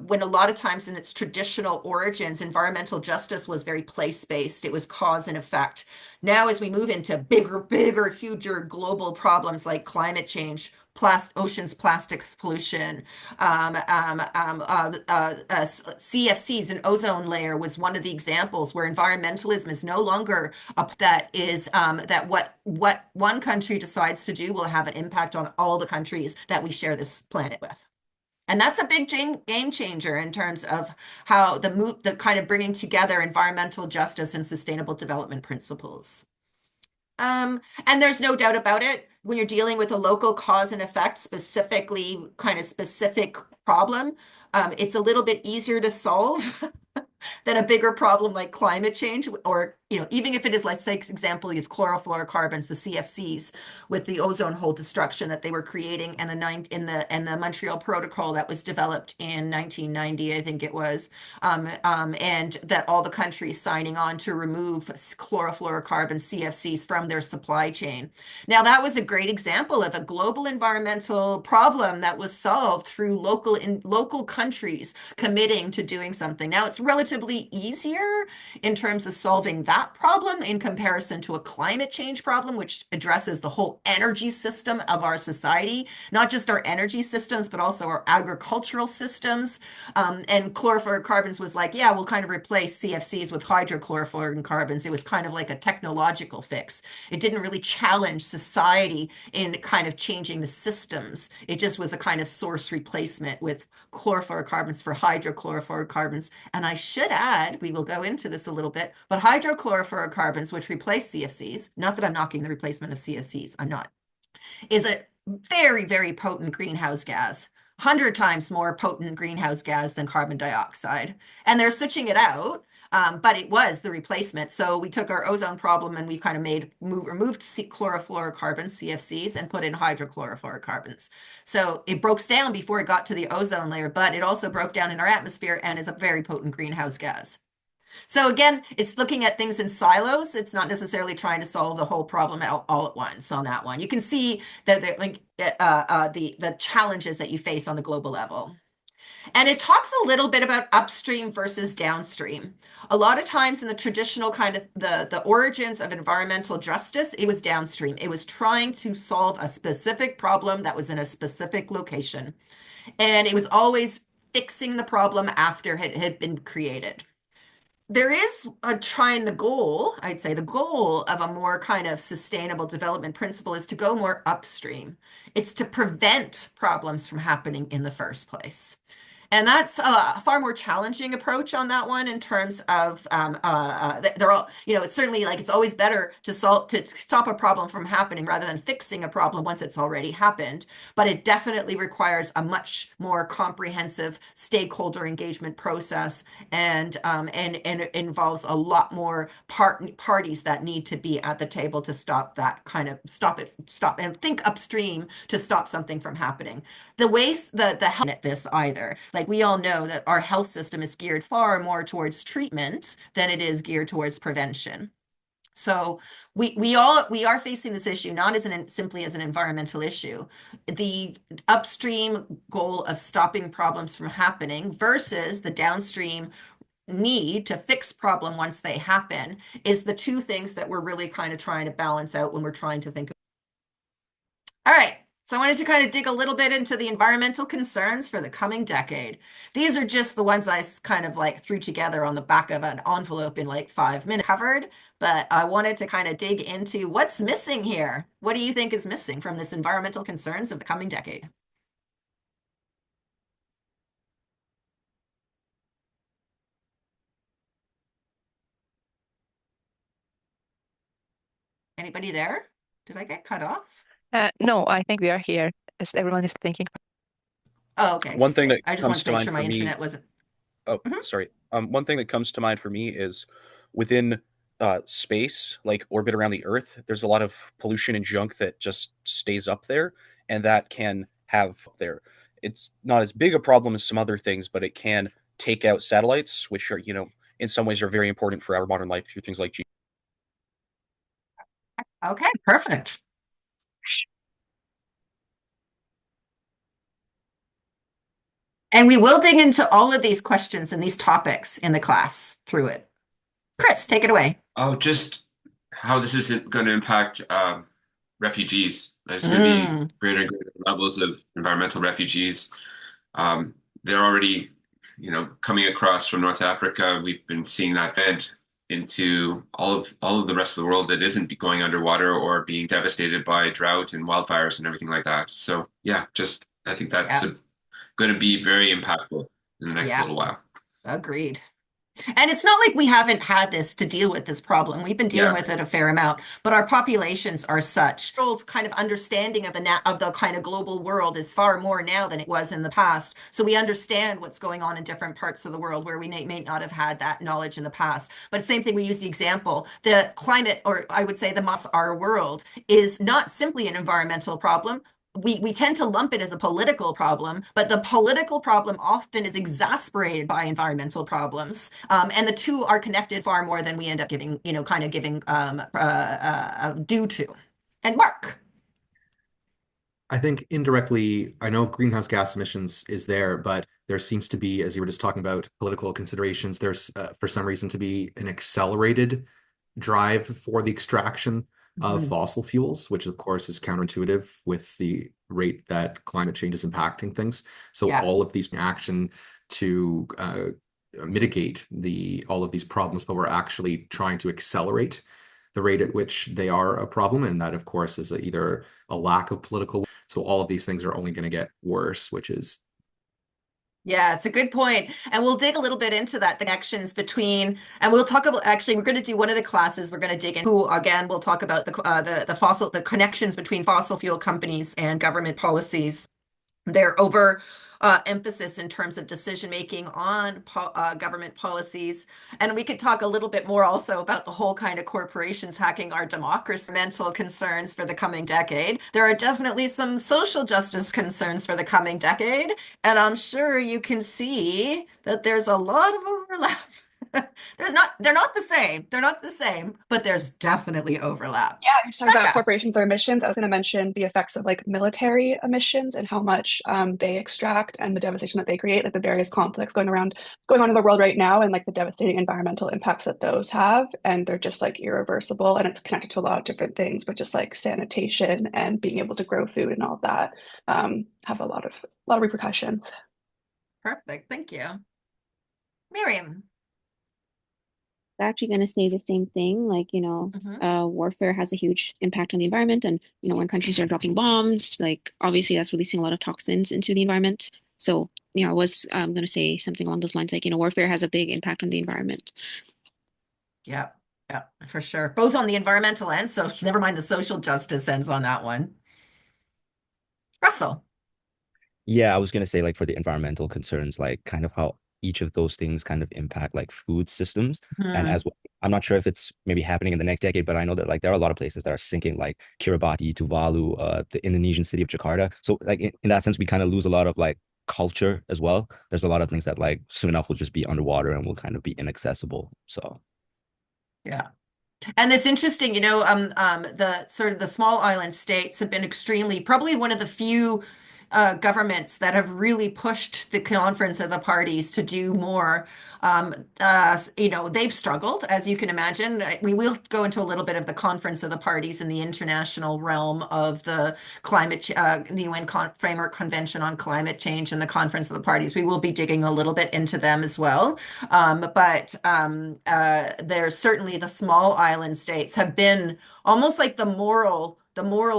when a lot of times in its traditional origins, environmental justice was very place-based. It was cause and effect. Now, as we move into bigger, huger global problems like climate change, oceans plastics pollution, CFCs and ozone layer was one of the examples where environmentalism is no longer that what one country decides to do will have an impact on all the countries that we share this planet with. And that's a big game changer in terms of how the kind of bringing together environmental justice and sustainable development principles. And there's no doubt about it, when you're dealing with a local cause and effect, specific problem, it's a little bit easier to solve than a bigger problem like climate change, or even if it is, like, say, example, with chlorofluorocarbons, the CFCs, with the ozone hole destruction that they were creating, and the Montreal Protocol that was developed in 1990, I think it was, and that all the countries signing on to remove chlorofluorocarbon CFCs from their supply chain. Now, that was a great example of a global environmental problem that was solved through local countries committing to doing something. Now, it's relatively easier in terms of solving that that problem in comparison to a climate change problem, which addresses the whole energy system of our society, not just our energy systems, but also our agricultural systems. And chlorofluorocarbons was like, yeah, we'll kind of replace CFCs with hydrochlorofluorocarbons. It was kind of like a technological fix. It didn't really challenge society in kind of changing the systems. It just was a kind of source replacement with chlorofluorocarbons for hydrochlorofluorocarbons. And I should add, we will go into this a little bit, but hydrochlorofluorocarbons, which replace CFCs, not that I'm knocking the replacement of CFCs, I'm not, is a very, very potent greenhouse gas. 100 times more potent greenhouse gas than carbon dioxide. And they're switching it out, but it was the replacement. So we took our ozone problem and we kind of removed chlorofluorocarbons, CFCs, and put in hydrochlorofluorocarbons. So it broke down before it got to the ozone layer, but it also broke down in our atmosphere and is a very potent greenhouse gas. So again, it's looking at things in silos. It's not necessarily trying to solve the whole problem all at once on that one. You can see that the challenges that you face on the global level. And it talks a little bit about upstream versus downstream. A lot of times in the traditional kind of the origins of environmental justice, it was downstream. It was trying to solve a specific problem that was in a specific location. And it was always fixing the problem after it had been created. There is the goal, I'd say the goal of a more kind of sustainable development principle is to go more upstream. It's to prevent problems from happening in the first place. And that's a far more challenging approach on that one in terms of they're all, it's certainly like it's always better to stop a problem from happening rather than fixing a problem once it's already happened. But it definitely requires a much more comprehensive stakeholder engagement process and it involves a lot more parties that need to be at the table to stop and think upstream to stop something from happening. The waste, the health at this either. Like we all know that our health system is geared far more towards treatment than it is geared towards prevention. So we are facing this issue not as simply as an environmental issue. The upstream goal of stopping problems from happening versus the downstream need to fix problem once they happen is the two things that we're really kind of trying to balance out when we're trying to think. All right. So I wanted to kind of dig a little bit into the environmental concerns for the coming decade. These are just the ones I kind of like threw together on the back of an envelope in like 5 minutes covered, but I wanted to kind of dig into what's missing here. What do you think is missing from this environmental concerns of the coming decade? Anybody there? Did I get cut off? No, I think we are here as everyone is thinking. Oh, okay. One thing that I just comes wanted to to make mind sure for my me. internet wasn't. Oh, sorry. One thing that comes to mind for me is within space, like orbit around the Earth, there's a lot of pollution and junk that just stays up there, and that can have there. It's not as big a problem as some other things, but it can take out satellites, which are, in some ways are very important for our modern life through things like Okay, perfect. And we will dig into all of these questions and these topics in the class through it. Chris, take it away. Oh, just how this is going to impact refugees. There's going to be greater and greater levels of environmental refugees. They're already, coming across from North Africa. We've been seeing that vent into all of the rest of the world that isn't going underwater or being devastated by drought and wildfires and everything like that. So yeah, I think that's going to be very impactful in the next little while. Agreed. And it's not like we haven't had this to deal with this problem. We've been dealing with it a fair amount, but our populations are such. World's kind of understanding of the kind of global world is far more now than it was in the past. So we understand what's going on in different parts of the world where we may not have had that knowledge in the past. But same thing, we use the example, the climate, or I would say our world is not simply an environmental problem. We tend to lump it as a political problem, but the political problem often is exasperated by environmental problems. And the two are connected far more than we end up giving due to. And Mark. I think indirectly, I know greenhouse gas emissions is there, but there seems to be, as you were just talking about, political considerations, there's for some reason to be an accelerated drive for the extraction of Mhm. fossil fuels, which of course is counterintuitive with the rate that climate change is impacting things. So Yeah. all of these action to mitigate all of these problems, but we're actually trying to accelerate the rate at which they are a problem, and that of course is either a lack of political. So all of these things are only going to get worse, which is Yeah, it's a good point. And we'll dig a little bit into that, the connections between, and we'll talk about, actually, we're going to do one of the classes, we're going to dig into, again, we'll talk about the connections between fossil fuel companies and government policies, their emphasis in terms of decision making on government policies. And we could talk a little bit more also about the whole kind of corporations hacking our democracy, mental concerns for the coming decade. There are definitely some social justice concerns for the coming decade. And I'm sure you can see that there's a lot of overlap. They're not the same. They're not the same, but there's definitely overlap. Yeah, you're talking about Becca. corporations or emissions. I was going to mention the effects of like military emissions and how much they extract and the devastation that they create, like the various conflicts going on in the world right now, and like the devastating environmental impacts that those have. And they're just like irreversible, and it's connected to a lot of different things, but just like sanitation and being able to grow food and all of that have a lot of repercussions. Perfect. Thank you. Miriam. Actually going to say the same thing. Like, warfare has a huge impact on the environment. And, when countries are dropping bombs, like, obviously that's releasing a lot of toxins into the environment. So, I was going to say something along those lines, like, warfare has a big impact on the environment. Yeah, yeah, for sure. Both on the environmental end, so never mind the social justice ends on that one. Russell. Yeah, I was gonna say like for the environmental concerns, like kind of how each of those things kind of impact like food systems. And Mhm. as well, I'm not sure if it's maybe happening in the next decade, but I know that like there are a lot of places that are sinking, like Kiribati, Tuvalu, the Indonesian city of Jakarta. So like in that sense, we kind of lose a lot of like culture as well. There's a lot of things that like soon enough will just be underwater and will kind of be inaccessible. So Yeah. And it's interesting, the sort of the small island states have been probably one of the few governments that have really pushed the Conference of the Parties to do more. They've struggled, as you can imagine. We will go into a little bit of the Conference of the Parties in the international realm of the the UN Framework Convention on Climate Change and the Conference of the Parties. We will be digging a little bit into them as well. There's certainly the small island states have been almost like the moral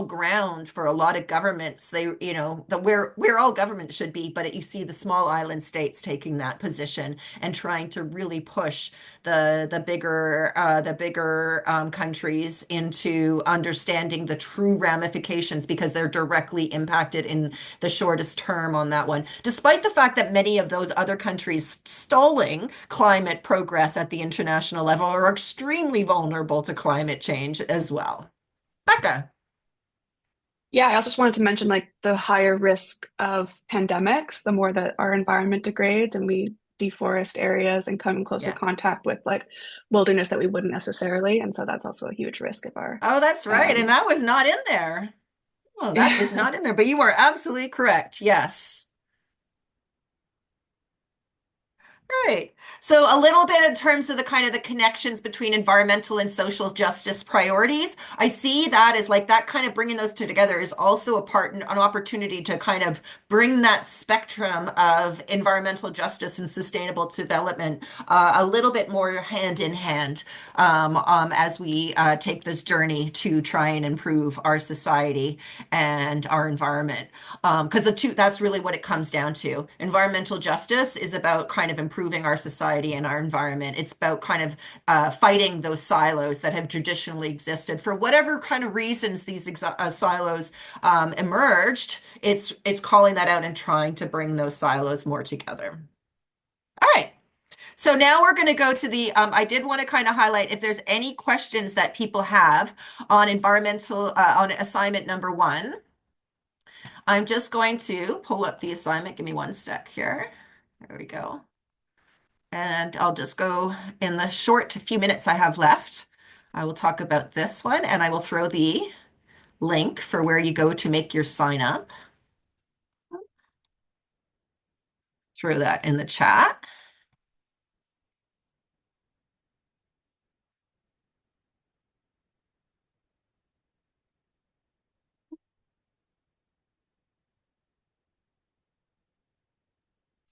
ground for a lot of governments. Where all governments should be, but you see the small island states taking that position and trying to really push the bigger countries into understanding the true ramifications because they're directly impacted in the shortest term on that one. Despite the fact that many of those other countries stalling climate progress at the international level are extremely vulnerable to climate change as well. Becca. Yeah, I also just wanted to mention like the higher risk of pandemics, the more that our environment degrades and we deforest areas and come in closer contact with like wilderness that we wouldn't necessarily. And so that's also a huge risk of our Oh, that's right. And that was not in there. Oh, that is not in there, but you are absolutely correct. Yes. Right. So a little bit in terms of the kind of the connections between environmental and social justice priorities. I see that as like that kind of bringing those two together is also an opportunity to kind of bring that spectrum of environmental justice and sustainable development a little bit more hand in hand as we take this journey to try and improve our society and our environment. Because that's really what it comes down to. Environmental justice is about kind of improving our society and our environment. It's about kind of fighting those silos that have traditionally existed. For whatever kind of reasons these silos emerged, it's calling that out and trying to bring those silos more together. All right. So now we're going to go to I did want to kind of highlight if there's any questions that people have on on assignment number 1. I'm just going to pull up the assignment. Give me one sec here. There we go. And I'll just go in the short few minutes I have left. I will talk about this one and I will throw the link for where you go to make your sign up. Throw that in the chat.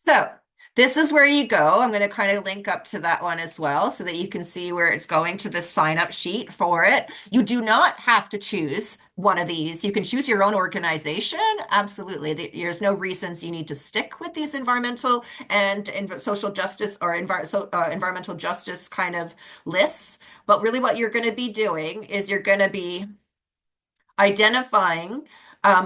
So this is where you go. I'm going to kind of link up to that one as well so that you can see where it's going to the sign up sheet for it. You do not have to choose one of these. You can choose your own organization. Absolutely. There's no reasons you need to stick with these environmental and social justice or environmental justice kind of lists. But really what you're going to be doing is you're going to be identifying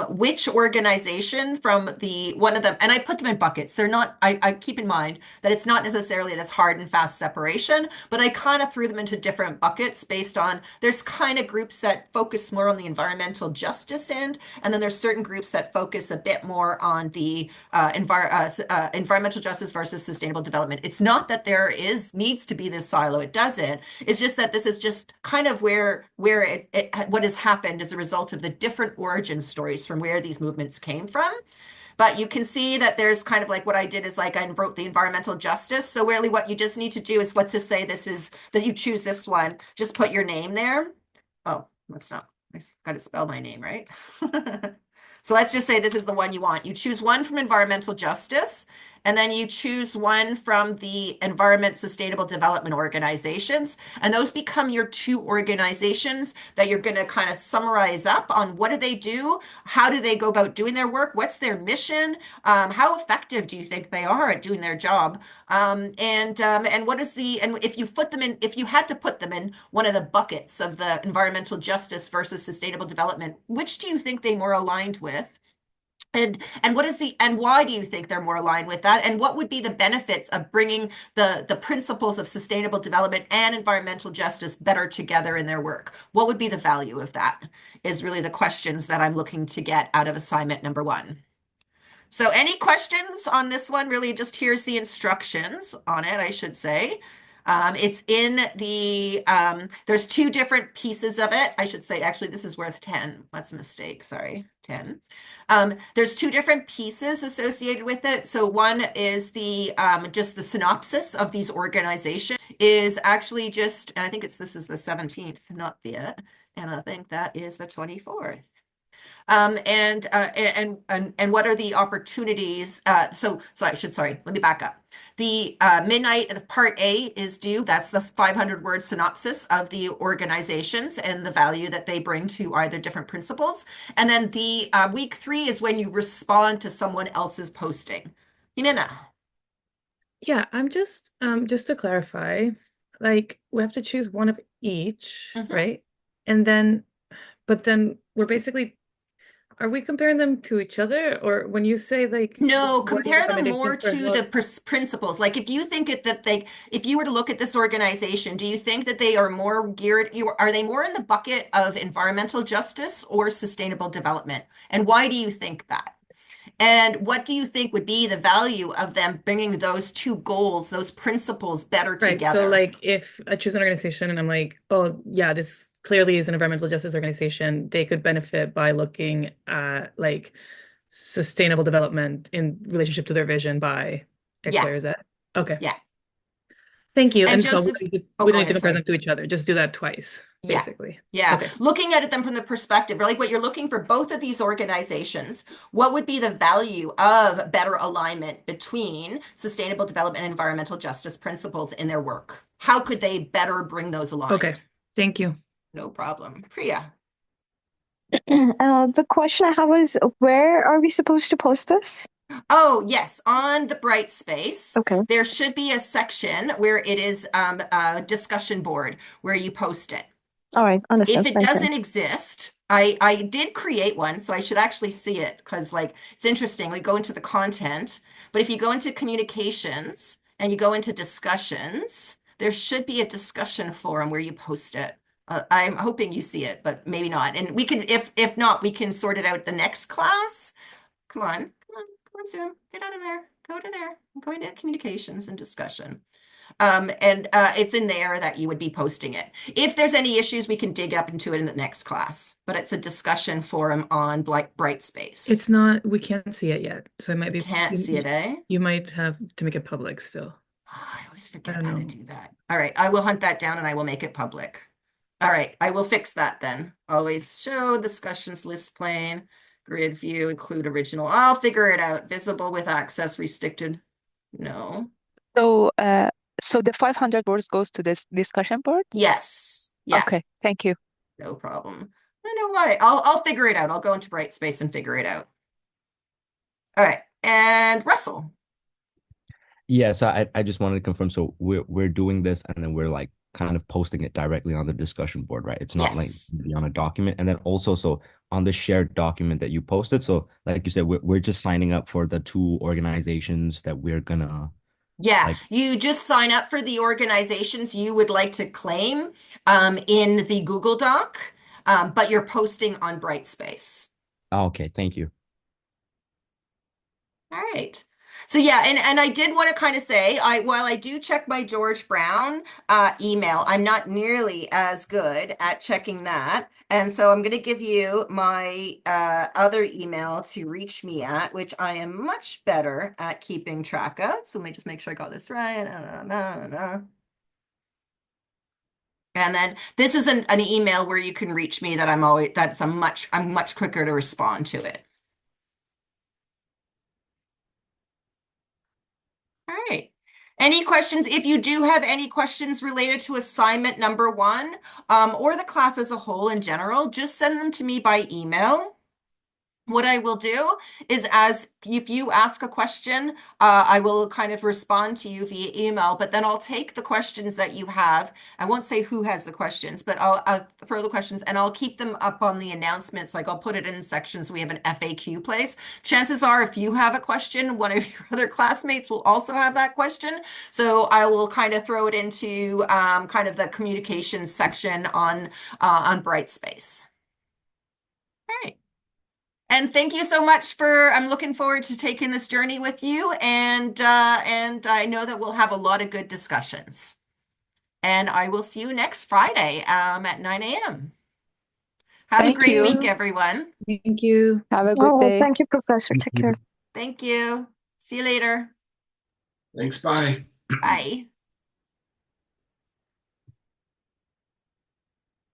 which organization from one of them, and I put them in buckets. They're not, I keep in mind that it's not necessarily this hard and fast separation, but I kind of threw them into different buckets based on, there's kind of groups that focus more on the environmental justice end, and then there's certain groups that focus a bit more on the environmental justice versus sustainable development. It's not that there needs to be this silo, it doesn't. It's just that this is just kind of where what has happened as a result of the different origin stories from where these movements came from. But you can see that there's kind of like what I did is like I wrote the environmental justice. So really what you just need to do is, let's just say this is that you choose this one, just put your name there. Oh, that's not, I got to spell my name, right? So let's just say this is the one you want. You choose one from environmental justice, and then you choose one from the environment sustainable development organizations. And those become your two organizations that you're going to kind of summarize up on what do they do? How do they go about doing their work? What's their mission? How effective do you think they are at doing their job? And what is and if you put them in, if you had to put them in one of the buckets of the environmental justice versus sustainable development, which do you think they more aligned with? And what is and why do you think they're more aligned with that? And what would be the benefits of bringing the principles of sustainable development and environmental justice better together in their work? What would be the value of that is really the questions that I'm looking to get out of assignment number 1. So any questions on this one? Really just here's the instructions on it, I should say. It's in the, there's 2 different pieces of it. I should say, actually, this is worth 10. That's a mistake. Sorry, 10. There's 2 different pieces associated with it. So one is the just the synopsis of these organizations is actually just, and I think this is the 17th, not yet. And I think that is the 24th. And what are the opportunities? Sorry, let me back up. The midnight part A is due. That's the 500-word synopsis of the organizations and the value that they bring to either different principles. And then the week 3 is when you respond to someone else's posting. Jimena. Yeah, I'm just to clarify, like we have to choose one of each, right? And then, but then we're basically, are we comparing them to each other, or when you say like no, compare them more to the principles? Like if you think if you were to look at this organization, do you think that they are more geared? Are they more in the bucket of environmental justice or sustainable development? And why do you think that? And what do you think would be the value of them bringing those 2 goals, those principles better together? So like if I choose an organization and I'm like, oh yeah, this clearly is an environmental justice organization, they could benefit by looking at like sustainable development in relationship to their vision by X, Y, or Z. Okay. Yeah. Thank you. And Joseph, so we don't need to compare them to each other. Just do that twice, basically. Yeah. Okay. Looking at them from the perspective, like what you're looking for both of these organizations, what would be the value of better alignment between sustainable development and environmental justice principles in their work? How could they better bring those aligned? Okay. Thank you. No problem. Priya. The question I have is, where are we supposed to post this? Oh, yes, on the Brightspace. Okay. There should be a section where it is a discussion board where you post it. All right, understood. If it doesn't exist, I did create one, so I should actually see it because like it's interesting. We go into the content, but if you go into communications and you go into discussions, there should be a discussion forum where you post it. I'm hoping you see it, but maybe not. And we can, if not, we can sort it out the next class. Come on, Zoom, get out of there. Go to there. I'm going to communications and discussion. It's in there that you would be posting it. If there's any issues, we can dig up into it in the next class, but it's a discussion forum on Brightspace. It's not, we can't see it yet. So it might be. Can't see it, eh? You might have to make it public still. Oh, I always forget how to do that. All right, I will hunt that down and I will make it public. All right, I will fix that then. Always show discussions list plane, grid view, include original. I'll figure it out. Visible with access restricted. No. So, so the 500 words goes to this discussion board? Yes. Yeah. Okay, thank you. No problem. I know why. I'll figure it out. I'll go into Brightspace and figure it out. All right. And Russell. Yeah, so I just wanted to confirm. So we're doing this and then we're like kind of posting it directly on the discussion board, right? It's not like Yes. on a document. And then also, so on the shared document that you posted, so like you said, we're just signing up for the 2 organizations that we're gonna Yeah, like. you just sign up for the organizations you would like to claim in the Google Doc, but you're posting on Brightspace. Oh, okay, thank you. All right. So yeah, and I did want to kind of say, while I do check my George Brown email, I'm not nearly as good at checking that. And so I'm going to give you my other email to reach me at, which I am much better at keeping track of. So let me just make sure I got this right. And then this is an email where you can reach me that I'm much quicker to respond to it. All right. Any questions? If you do have any questions related to assignment number 1, or the class as a whole in general, just send them to me by email. What I will do is, if you ask a question, I will kind of respond to you via email, but then I'll take the questions that you have. I won't say who has the questions, but I'll throw the questions and I'll keep them up on the announcements. Like I'll put it in sections. We have an FAQ place. Chances are, if you have a question, one of your other classmates will also have that question. So I will kind of throw it into kind of the communications section on Brightspace. All right. And thank you so much I'm looking forward to taking this journey with you. And I know that we'll have a lot of good discussions. And I will see you next Friday at 9 a.m. Have a great week, everyone. Thank you. Have a good day. Thank you, Professor. Take care. Thank you. See you later. Thanks. Bye. Bye.